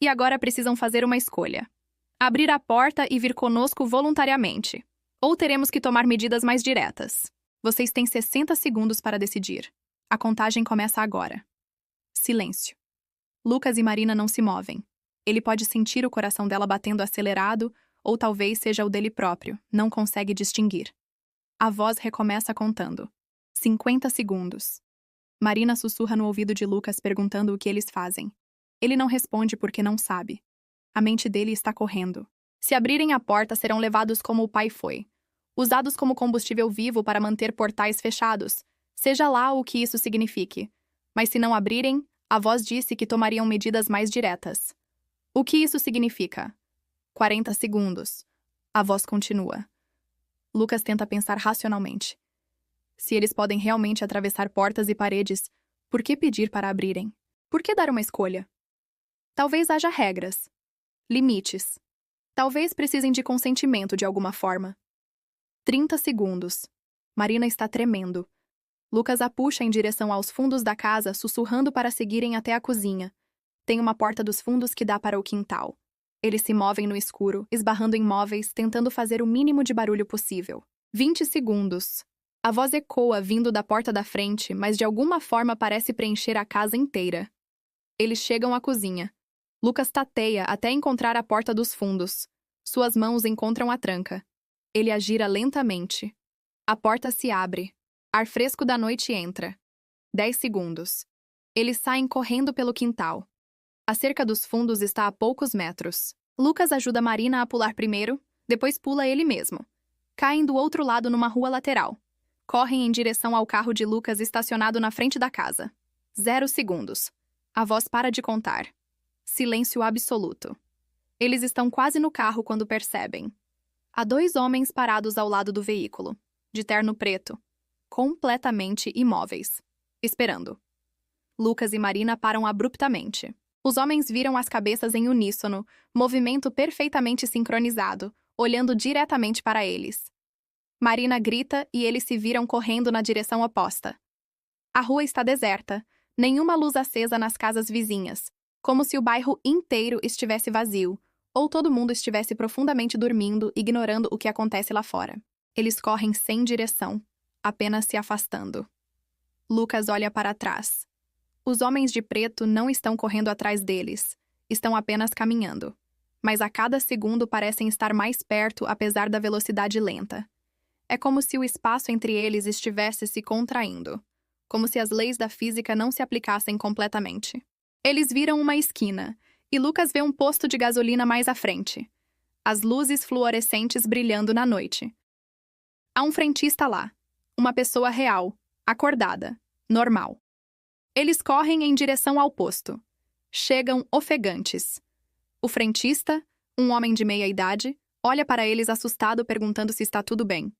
E agora precisam fazer uma escolha. Abrir a porta e vir conosco voluntariamente. Ou teremos que tomar medidas mais diretas. Vocês têm 60 segundos para decidir. A contagem começa agora. Silêncio. Lucas e Marina não se movem. Ele pode sentir o coração dela batendo acelerado, ou talvez seja o dele próprio, não consegue distinguir. A voz recomeça contando. 50 segundos. Marina sussurra no ouvido de Lucas perguntando o que eles fazem. Ele não responde porque não sabe. A mente dele está correndo. Se abrirem a porta, serão levados como o pai foi. Usados como combustível vivo para manter portais fechados, seja lá o que isso signifique. Mas se não abrirem, a voz disse que tomariam medidas mais diretas. O que isso significa? 40 segundos. A voz continua. Lucas tenta pensar racionalmente. Se eles podem realmente atravessar portas e paredes, por que pedir para abrirem? Por que dar uma escolha? Talvez haja regras. Limites. Talvez precisem de consentimento de alguma forma. 30 segundos. Marina está tremendo. Lucas a puxa em direção aos fundos da casa, sussurrando para seguirem até a cozinha. Tem uma porta dos fundos que dá para o quintal. Eles se movem no escuro, esbarrando em móveis, tentando fazer o mínimo de barulho possível. 20 segundos. A voz ecoa vindo da porta da frente, mas de alguma forma parece preencher a casa inteira. Eles chegam à cozinha. Lucas tateia até encontrar a porta dos fundos. Suas mãos encontram a tranca. Ele a gira lentamente. A porta se abre. Ar fresco da noite entra. 10 segundos. Eles saem correndo pelo quintal. A cerca dos fundos está a poucos metros. Lucas ajuda Marina a pular primeiro, depois pula ele mesmo. Caem do outro lado numa rua lateral. Correm em direção ao carro de Lucas estacionado na frente da casa. 0 segundos. A voz para de contar. Silêncio absoluto. Eles estão quase no carro quando percebem. Há 2 homens parados ao lado do veículo, de terno preto, completamente imóveis, esperando. Lucas e Marina param abruptamente. Os homens viram as cabeças em uníssono, movimento perfeitamente sincronizado, olhando diretamente para eles. Marina grita e eles se viram correndo na direção oposta. A rua está deserta, nenhuma luz acesa nas casas vizinhas, como se o bairro inteiro estivesse vazio, ou todo mundo estivesse profundamente dormindo, ignorando o que acontece lá fora. Eles correm sem direção, apenas se afastando. Lucas olha para trás. Os homens de preto não estão correndo atrás deles, estão apenas caminhando. Mas a cada segundo parecem estar mais perto, apesar da velocidade lenta. É como se o espaço entre eles estivesse se contraindo, como se as leis da física não se aplicassem completamente. Eles viram uma esquina, e Lucas vê um posto de gasolina mais à frente. As luzes fluorescentes brilhando na noite. Há um frentista lá, uma pessoa real, acordada, normal. Eles correm em direção ao posto. Chegam ofegantes. O frentista, um homem de meia idade, olha para eles assustado perguntando se está tudo bem.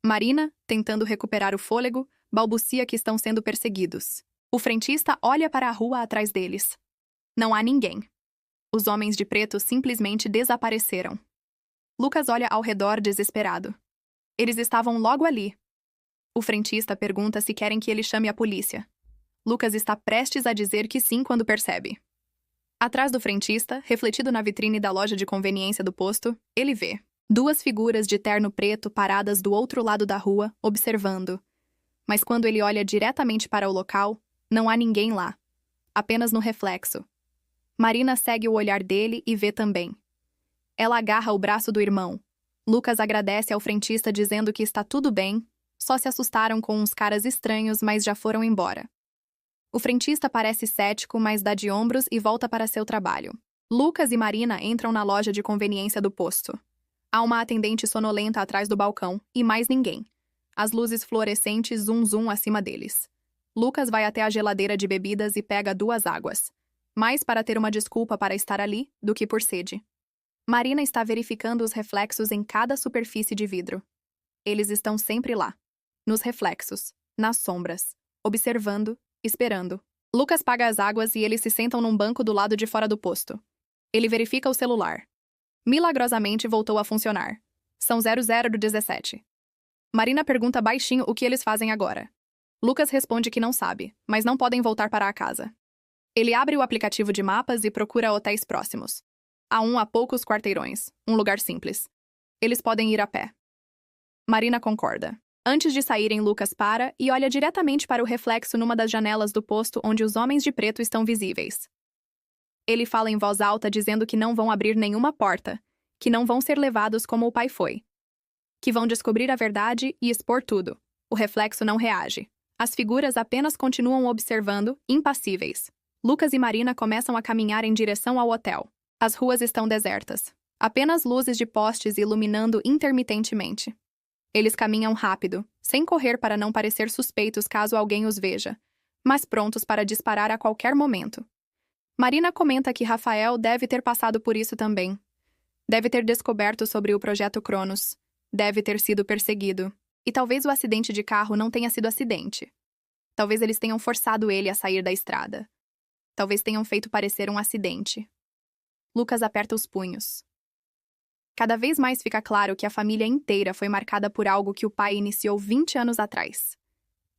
Marina, tentando recuperar o fôlego, balbucia que estão sendo perseguidos. O frentista olha para a rua atrás deles. Não há ninguém. Os homens de preto simplesmente desapareceram. Lucas olha ao redor desesperado. Eles estavam logo ali. O frentista pergunta se querem que ele chame a polícia. Lucas está prestes a dizer que sim quando percebe. Atrás do frentista, refletido na vitrine da loja de conveniência do posto, ele vê duas figuras de terno preto paradas do outro lado da rua, observando. Mas quando ele olha diretamente para o local, não há ninguém lá. Apenas no reflexo. Marina segue o olhar dele e vê também. Ela agarra o braço do irmão. Lucas agradece ao frentista dizendo que está tudo bem, só se assustaram com uns caras estranhos, mas já foram embora. O frentista parece cético, mas dá de ombros e volta para seu trabalho. Lucas e Marina entram na loja de conveniência do posto. Há uma atendente sonolenta atrás do balcão, e mais ninguém. As luzes fluorescentes zum acima deles. Lucas vai até a geladeira de bebidas e pega 2 águas. Mais para ter uma desculpa para estar ali do que por sede. Marina está verificando os reflexos em cada superfície de vidro. Eles estão sempre lá. Nos reflexos, nas sombras, observando, esperando. Lucas paga as águas e eles se sentam num banco do lado de fora do posto. Ele verifica o celular. Milagrosamente voltou a funcionar. São 00 do 17. Marina pergunta baixinho o que eles fazem agora. Lucas responde que não sabe, mas não podem voltar para a casa. Ele abre o aplicativo de mapas e procura hotéis próximos. Há um a poucos quarteirões, um lugar simples. Eles podem ir a pé. Marina concorda. Antes de saírem, Lucas para e olha diretamente para o reflexo numa das janelas do posto onde os homens de preto estão visíveis. Ele fala em voz alta dizendo que não vão abrir nenhuma porta, que não vão ser levados como o pai foi. Que vão descobrir a verdade e expor tudo. O reflexo não reage. As figuras apenas continuam observando, impassíveis. Lucas e Marina começam a caminhar em direção ao hotel. As ruas estão desertas. Apenas luzes de postes iluminando intermitentemente. Eles caminham rápido, sem correr para não parecer suspeitos caso alguém os veja, mas prontos para disparar a qualquer momento. Marina comenta que Rafael deve ter passado por isso também. Deve ter descoberto sobre o projeto Cronos. Deve ter sido perseguido. E talvez o acidente de carro não tenha sido acidente. Talvez eles tenham forçado ele a sair da estrada. Talvez tenham feito parecer um acidente. Lucas aperta os punhos. Cada vez mais fica claro que a família inteira foi marcada por algo que o pai iniciou 20 anos atrás.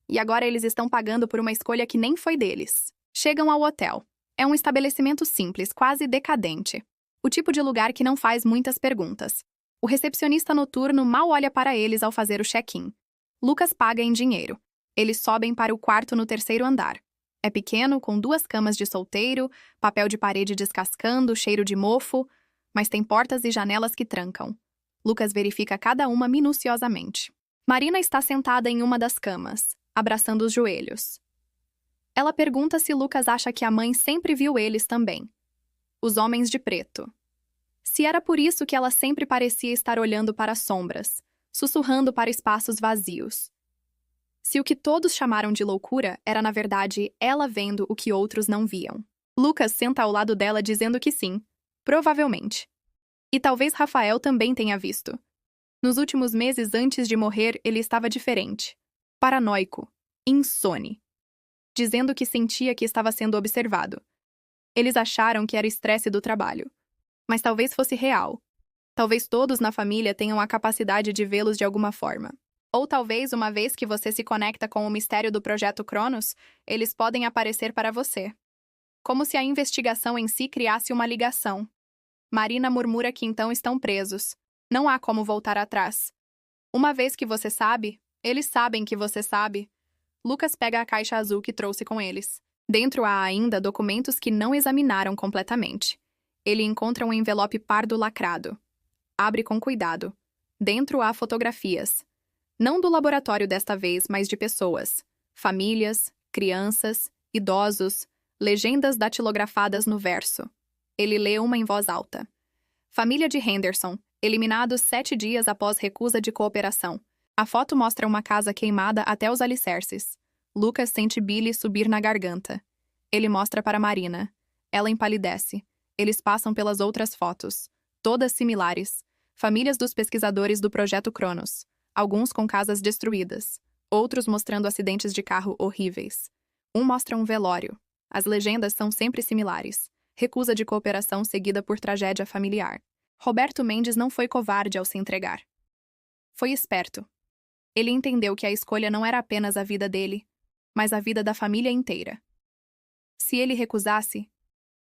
E agora eles estão pagando por uma escolha que nem foi deles. Chegam ao hotel. É um estabelecimento simples, quase decadente. O tipo de lugar que não faz muitas perguntas. O recepcionista noturno mal olha para eles ao fazer o check-in. Lucas paga em dinheiro. Eles sobem para o quarto no 3º andar. É pequeno, com 2 camas de solteiro, papel de parede descascando, cheiro de mofo, mas tem portas e janelas que trancam. Lucas verifica cada uma minuciosamente. Marina está sentada em uma das camas, abraçando os joelhos. Ela pergunta se Lucas acha que a mãe sempre viu eles também. Os homens de preto. Se era por isso que ela sempre parecia estar olhando para as sombras, sussurrando para espaços vazios. Se o que todos chamaram de loucura era, na verdade, ela vendo o que outros não viam. Lucas senta ao lado dela dizendo que sim, provavelmente. E talvez Rafael também tenha visto. Nos últimos meses antes de morrer, ele estava diferente. Paranoico. Insone. Dizendo que sentia que estava sendo observado. Eles acharam que era estresse do trabalho. Mas talvez fosse real. Talvez todos na família tenham a capacidade de vê-los de alguma forma. Ou talvez, uma vez que você se conecta com o mistério do Projeto Cronos, eles podem aparecer para você. como se a investigação em si criasse uma ligação. Marina murmura que então estão presos. Não há como voltar atrás. Uma vez que você sabe, eles sabem que você sabe. Lucas pega a caixa azul que trouxe com eles. Dentro há ainda documentos que não examinaram completamente. Ele encontra um envelope pardo lacrado. Abre com cuidado. Dentro há fotografias. Não do laboratório desta vez, mas de pessoas. Famílias, crianças, idosos, legendas datilografadas no verso. Ele lê uma em voz alta. Família de Henderson, eliminados 7 dias após recusa de cooperação. A foto mostra uma casa queimada até os alicerces. Lucas sente bile subir na garganta. Ele mostra para Marina. Ela empalidece. Eles passam pelas outras fotos. Todas similares. Famílias dos pesquisadores do Projeto Cronos. Alguns com casas destruídas. Outros mostrando acidentes de carro horríveis. Um mostra um velório. As legendas são sempre similares. Recusa de cooperação seguida por tragédia familiar. Roberto Mendes não foi covarde ao se entregar. Foi esperto. Ele entendeu que a escolha não era apenas a vida dele, mas a vida da família inteira. Se ele recusasse,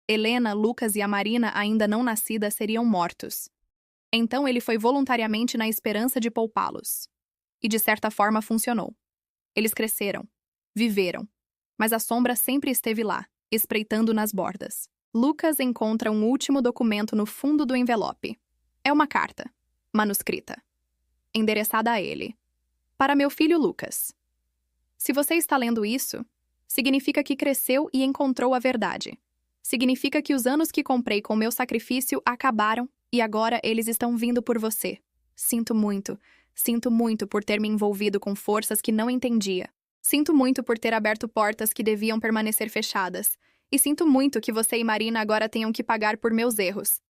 Helena, Lucas e a Marina, ainda não nascida, seriam mortos. Então ele foi voluntariamente na esperança de poupá-los. E de certa forma funcionou. Eles cresceram, viveram, mas a sombra sempre esteve lá, espreitando nas bordas. Lucas encontra um último documento no fundo do envelope. É uma carta, manuscrita, endereçada a ele. Para meu filho Lucas. Se você está lendo isso, significa que cresceu e encontrou a verdade. Significa que os anos que comprei com meu sacrifício acabaram e agora eles estão vindo por você. Sinto muito por ter me envolvido com forças que não entendia. Sinto muito por ter aberto portas que deviam permanecer fechadas. E sinto muito que você e Marina agora tenham que pagar por meus erros.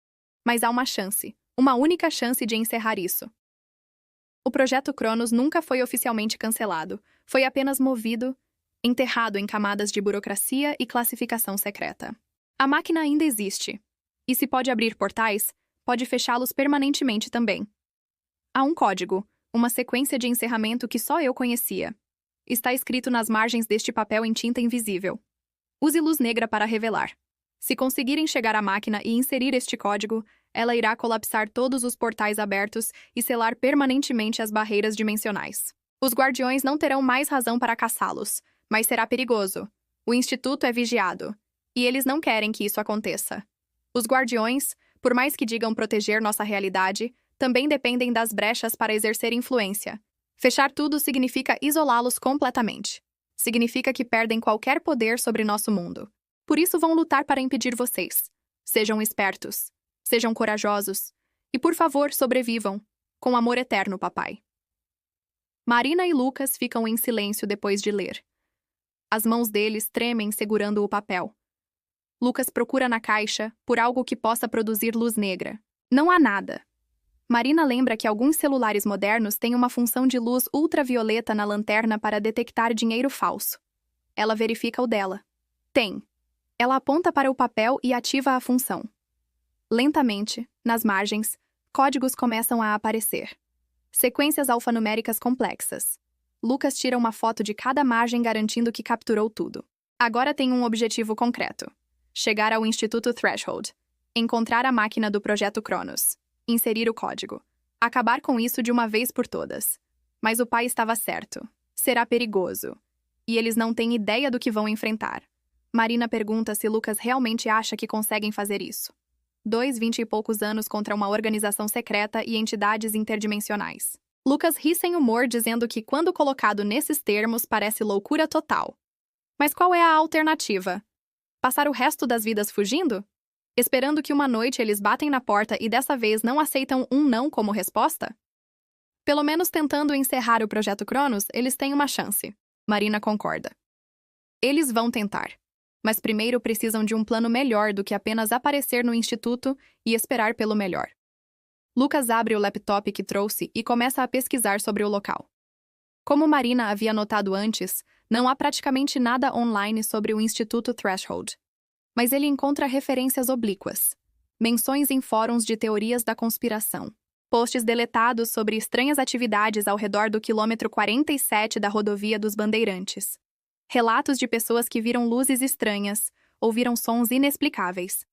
Mas há uma chance, uma única chance de encerrar isso. O Projeto Cronos nunca foi oficialmente cancelado, foi apenas movido, enterrado em camadas de burocracia e classificação secreta. A máquina ainda existe. E se pode abrir portais, pode fechá-los permanentemente também. Há um código, uma sequência de encerramento que só eu conhecia. Está escrito nas margens deste papel em tinta invisível. Use luz negra para revelar. Se conseguirem chegar à máquina e inserir este código, ela irá colapsar todos os portais abertos e selar permanentemente as barreiras dimensionais. Os guardiões não terão mais razão para caçá-los, mas será perigoso. O Instituto é vigiado, e eles não querem que isso aconteça. Os guardiões, por mais que digam proteger nossa realidade, também dependem das brechas para exercer influência. Fechar tudo significa isolá-los completamente. Significa que perdem qualquer poder sobre nosso mundo. Por isso vão lutar para impedir vocês. Sejam espertos. Sejam corajosos. E, por favor, sobrevivam. Com amor eterno, papai. Marina e Lucas ficam em silêncio depois de ler. As mãos deles tremem segurando o papel. Lucas procura na caixa por algo que possa produzir luz negra. Não há nada. Marina lembra que alguns celulares modernos têm uma função de luz ultravioleta na lanterna para detectar dinheiro falso. Ela verifica o dela. Tem. Ela aponta para o papel e ativa a função. Lentamente, nas margens, códigos começam a aparecer. Sequências alfanuméricas complexas. Lucas tira uma foto de cada margem garantindo que capturou tudo. Agora tem um objetivo concreto. Chegar ao Instituto Threshold. Encontrar a máquina do Projeto Cronos. Inserir o código. Acabar com isso de uma vez por todas. Mas o pai estava certo. Será perigoso. E eles não têm ideia do que vão enfrentar. Marina pergunta se Lucas realmente acha que conseguem fazer isso. 20 e poucos anos contra uma organização secreta e entidades interdimensionais. Lucas ri sem humor dizendo que quando colocado nesses termos parece loucura total. Mas qual é a alternativa? Passar o resto das vidas fugindo? Esperando que uma noite eles batem na porta e dessa vez não aceitam um não como resposta? Pelo menos tentando encerrar o Projeto Cronos, eles têm uma chance. Marina concorda. Eles vão tentar. Mas primeiro precisam de um plano melhor do que apenas aparecer no instituto e esperar pelo melhor. Lucas abre o laptop que trouxe e começa a pesquisar sobre o local. Como Marina havia notado antes, não há praticamente nada online sobre o Instituto Threshold. Mas ele encontra referências oblíquas, menções em fóruns de teorias da conspiração, posts deletados sobre estranhas atividades ao redor do quilômetro 47 da rodovia dos Bandeirantes, relatos de pessoas que viram luzes estranhas, ouviram sons inexplicáveis.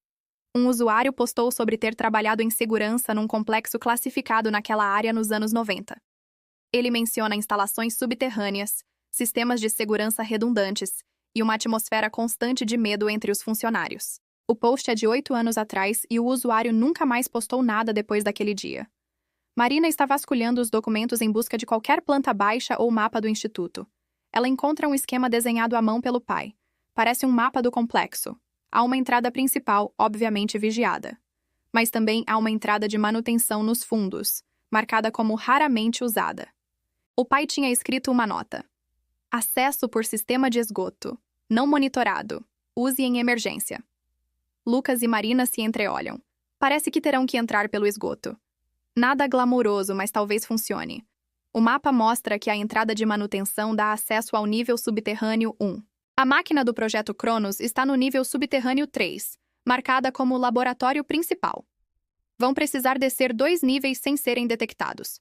Um usuário postou sobre ter trabalhado em segurança num complexo classificado naquela área nos anos 90. Ele menciona instalações subterrâneas, sistemas de segurança redundantes e uma atmosfera constante de medo entre os funcionários. O post é de 8 anos atrás e o usuário nunca mais postou nada depois daquele dia. Marina está vasculhando os documentos em busca de qualquer planta baixa ou mapa do instituto. Ela encontra um esquema desenhado à mão pelo pai. Parece um mapa do complexo. Há uma entrada principal, obviamente vigiada. Mas também há uma entrada de manutenção nos fundos, marcada como raramente usada. O pai tinha escrito uma nota. Acesso por sistema de esgoto. Não monitorado. Use em emergência. Lucas e Marina se entreolham. Parece que terão que entrar pelo esgoto. Nada glamouroso, mas talvez funcione. O mapa mostra que a entrada de manutenção dá acesso ao nível subterrâneo 1. A máquina do projeto Cronos está no nível subterrâneo 3, marcada como laboratório principal. Vão precisar descer 2 níveis sem serem detectados.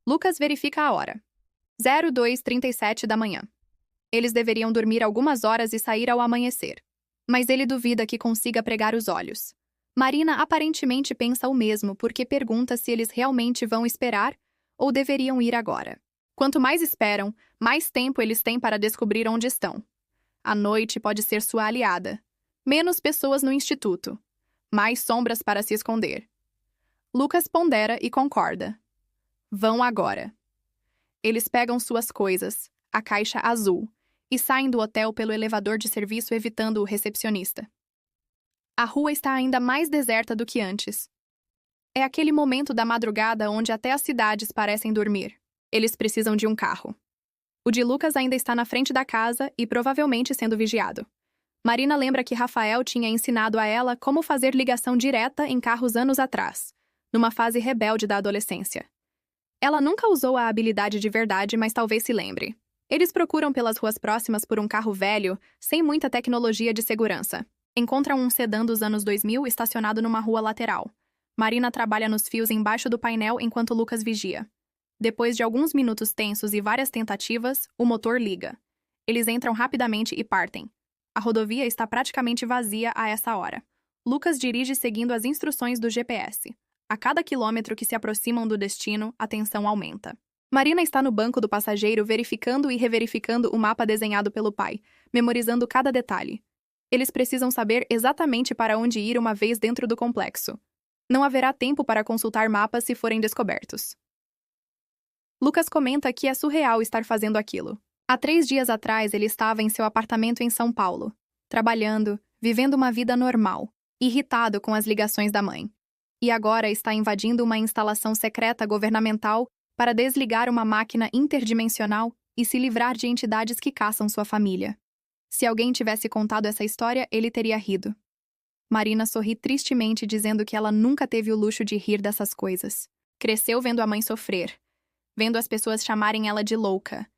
Lucas verifica a hora. 02:37 da manhã. Eles deveriam dormir algumas horas e sair ao amanhecer. Mas ele duvida que consiga pregar os olhos. Marina aparentemente pensa o mesmo porque pergunta se eles realmente vão esperar ou deveriam ir agora. Quanto mais esperam, mais tempo eles têm para descobrir onde estão. A noite pode ser sua aliada. Menos pessoas no instituto. Mais sombras para se esconder. Lucas pondera e concorda. Vão agora. Eles pegam suas coisas, a caixa azul, e saem do hotel pelo elevador de serviço evitando o recepcionista. A rua está ainda mais deserta do que antes. É aquele momento da madrugada onde até as cidades parecem dormir. Eles precisam de um carro. O de Lucas ainda está na frente da casa e provavelmente sendo vigiado. Marina lembra que Rafael tinha ensinado a ela como fazer ligação direta em carros anos atrás, numa fase rebelde da adolescência. Ela nunca usou a habilidade de verdade, mas talvez se lembre. Eles procuram pelas ruas próximas por um carro velho, sem muita tecnologia de segurança. Encontram um sedã dos anos 2000 estacionado numa rua lateral. Marina trabalha nos fios embaixo do painel enquanto Lucas vigia. Depois de alguns minutos tensos e várias tentativas, o motor liga. Eles entram rapidamente e partem. A rodovia está praticamente vazia a essa hora. Lucas dirige seguindo as instruções do GPS. A cada quilômetro que se aproximam do destino, a tensão aumenta. Marina está no banco do passageiro verificando e reverificando o mapa desenhado pelo pai, memorizando cada detalhe. Eles precisam saber exatamente para onde ir uma vez dentro do complexo. Não haverá tempo para consultar mapas se forem descobertos. Lucas comenta que é surreal estar fazendo aquilo. Há 3 dias atrás ele estava em seu apartamento em São Paulo, trabalhando, vivendo uma vida normal, irritado com as ligações da mãe. E agora está invadindo uma instalação secreta governamental para desligar uma máquina interdimensional e se livrar de entidades que caçam sua família. Se alguém tivesse contado essa história, ele teria rido. Marina sorri tristemente dizendo que ela nunca teve o luxo de rir dessas coisas. Cresceu vendo a mãe sofrer, vendo as pessoas chamarem ela de louca,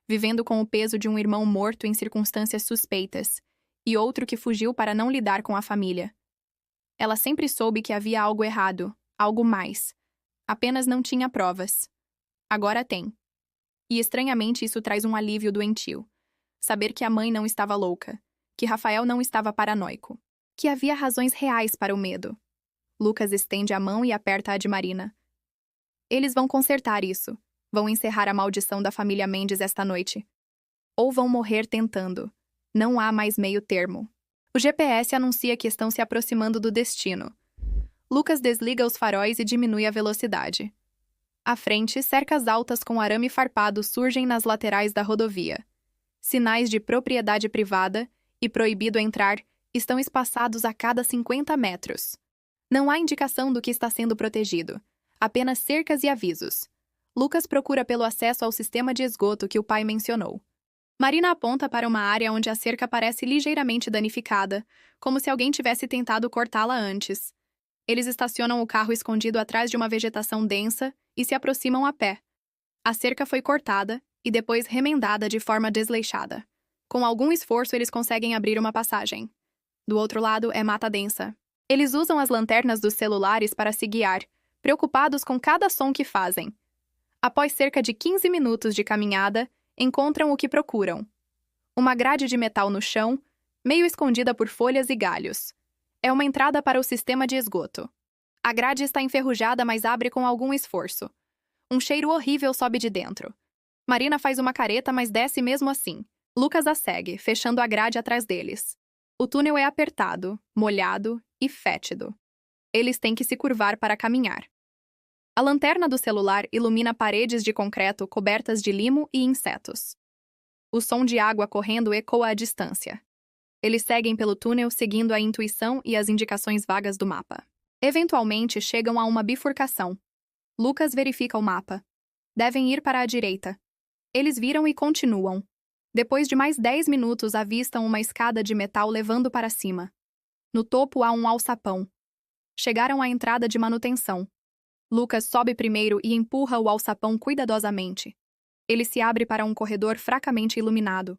vivendo com o peso de um irmão morto em circunstâncias suspeitas, e outro que fugiu para não lidar com a família. Ela sempre soube que havia algo errado, algo mais. Apenas não tinha provas. Agora tem. E estranhamente isso traz um alívio doentio. Saber que a mãe não estava louca, que Rafael não estava paranoico, que havia razões reais para o medo. Lucas estende a mão e aperta a de Marina. Eles vão consertar isso. Vão encerrar a maldição da família Mendes esta noite. Ou vão morrer tentando. Não há mais meio termo. O GPS anuncia que estão se aproximando do destino. Lucas desliga os faróis e diminui a velocidade. À frente, cercas altas com arame farpado surgem nas laterais da rodovia. Sinais de propriedade privada e proibido entrar estão espaçados a cada 50 metros. Não há indicação do que está sendo protegido, apenas cercas e avisos. Lucas procura pelo acesso ao sistema de esgoto que o pai mencionou. Marina aponta para uma área onde a cerca parece ligeiramente danificada, como se alguém tivesse tentado cortá-la antes. Eles estacionam o carro escondido atrás de uma vegetação densa e se aproximam a pé. A cerca foi cortada e depois remendada de forma desleixada. Com algum esforço, eles conseguem abrir uma passagem. Do outro lado é mata densa. Eles usam as lanternas dos celulares para se guiar, preocupados com cada som que fazem. Após cerca de 15 minutos de caminhada, encontram o que procuram. Uma grade de metal no chão, meio escondida por folhas e galhos. É uma entrada para o sistema de esgoto. A grade está enferrujada, mas abre com algum esforço. Um cheiro horrível sobe de dentro. Marina faz uma careta, mas desce mesmo assim. Lucas a segue, fechando a grade atrás deles. O túnel é apertado, molhado e fétido. Eles têm que se curvar para caminhar. A lanterna do celular ilumina paredes de concreto cobertas de limo e insetos. O som de água correndo ecoa à distância. Eles seguem pelo túnel seguindo a intuição e as indicações vagas do mapa. Eventualmente chegam a uma bifurcação. Lucas verifica o mapa. Devem ir para a direita. Eles viram e continuam. Depois de mais 10 minutos avistam uma escada de metal levando para cima. No topo há um alçapão. Chegaram à entrada de manutenção. Lucas sobe primeiro e empurra o alçapão cuidadosamente. Ele se abre para um corredor fracamente iluminado.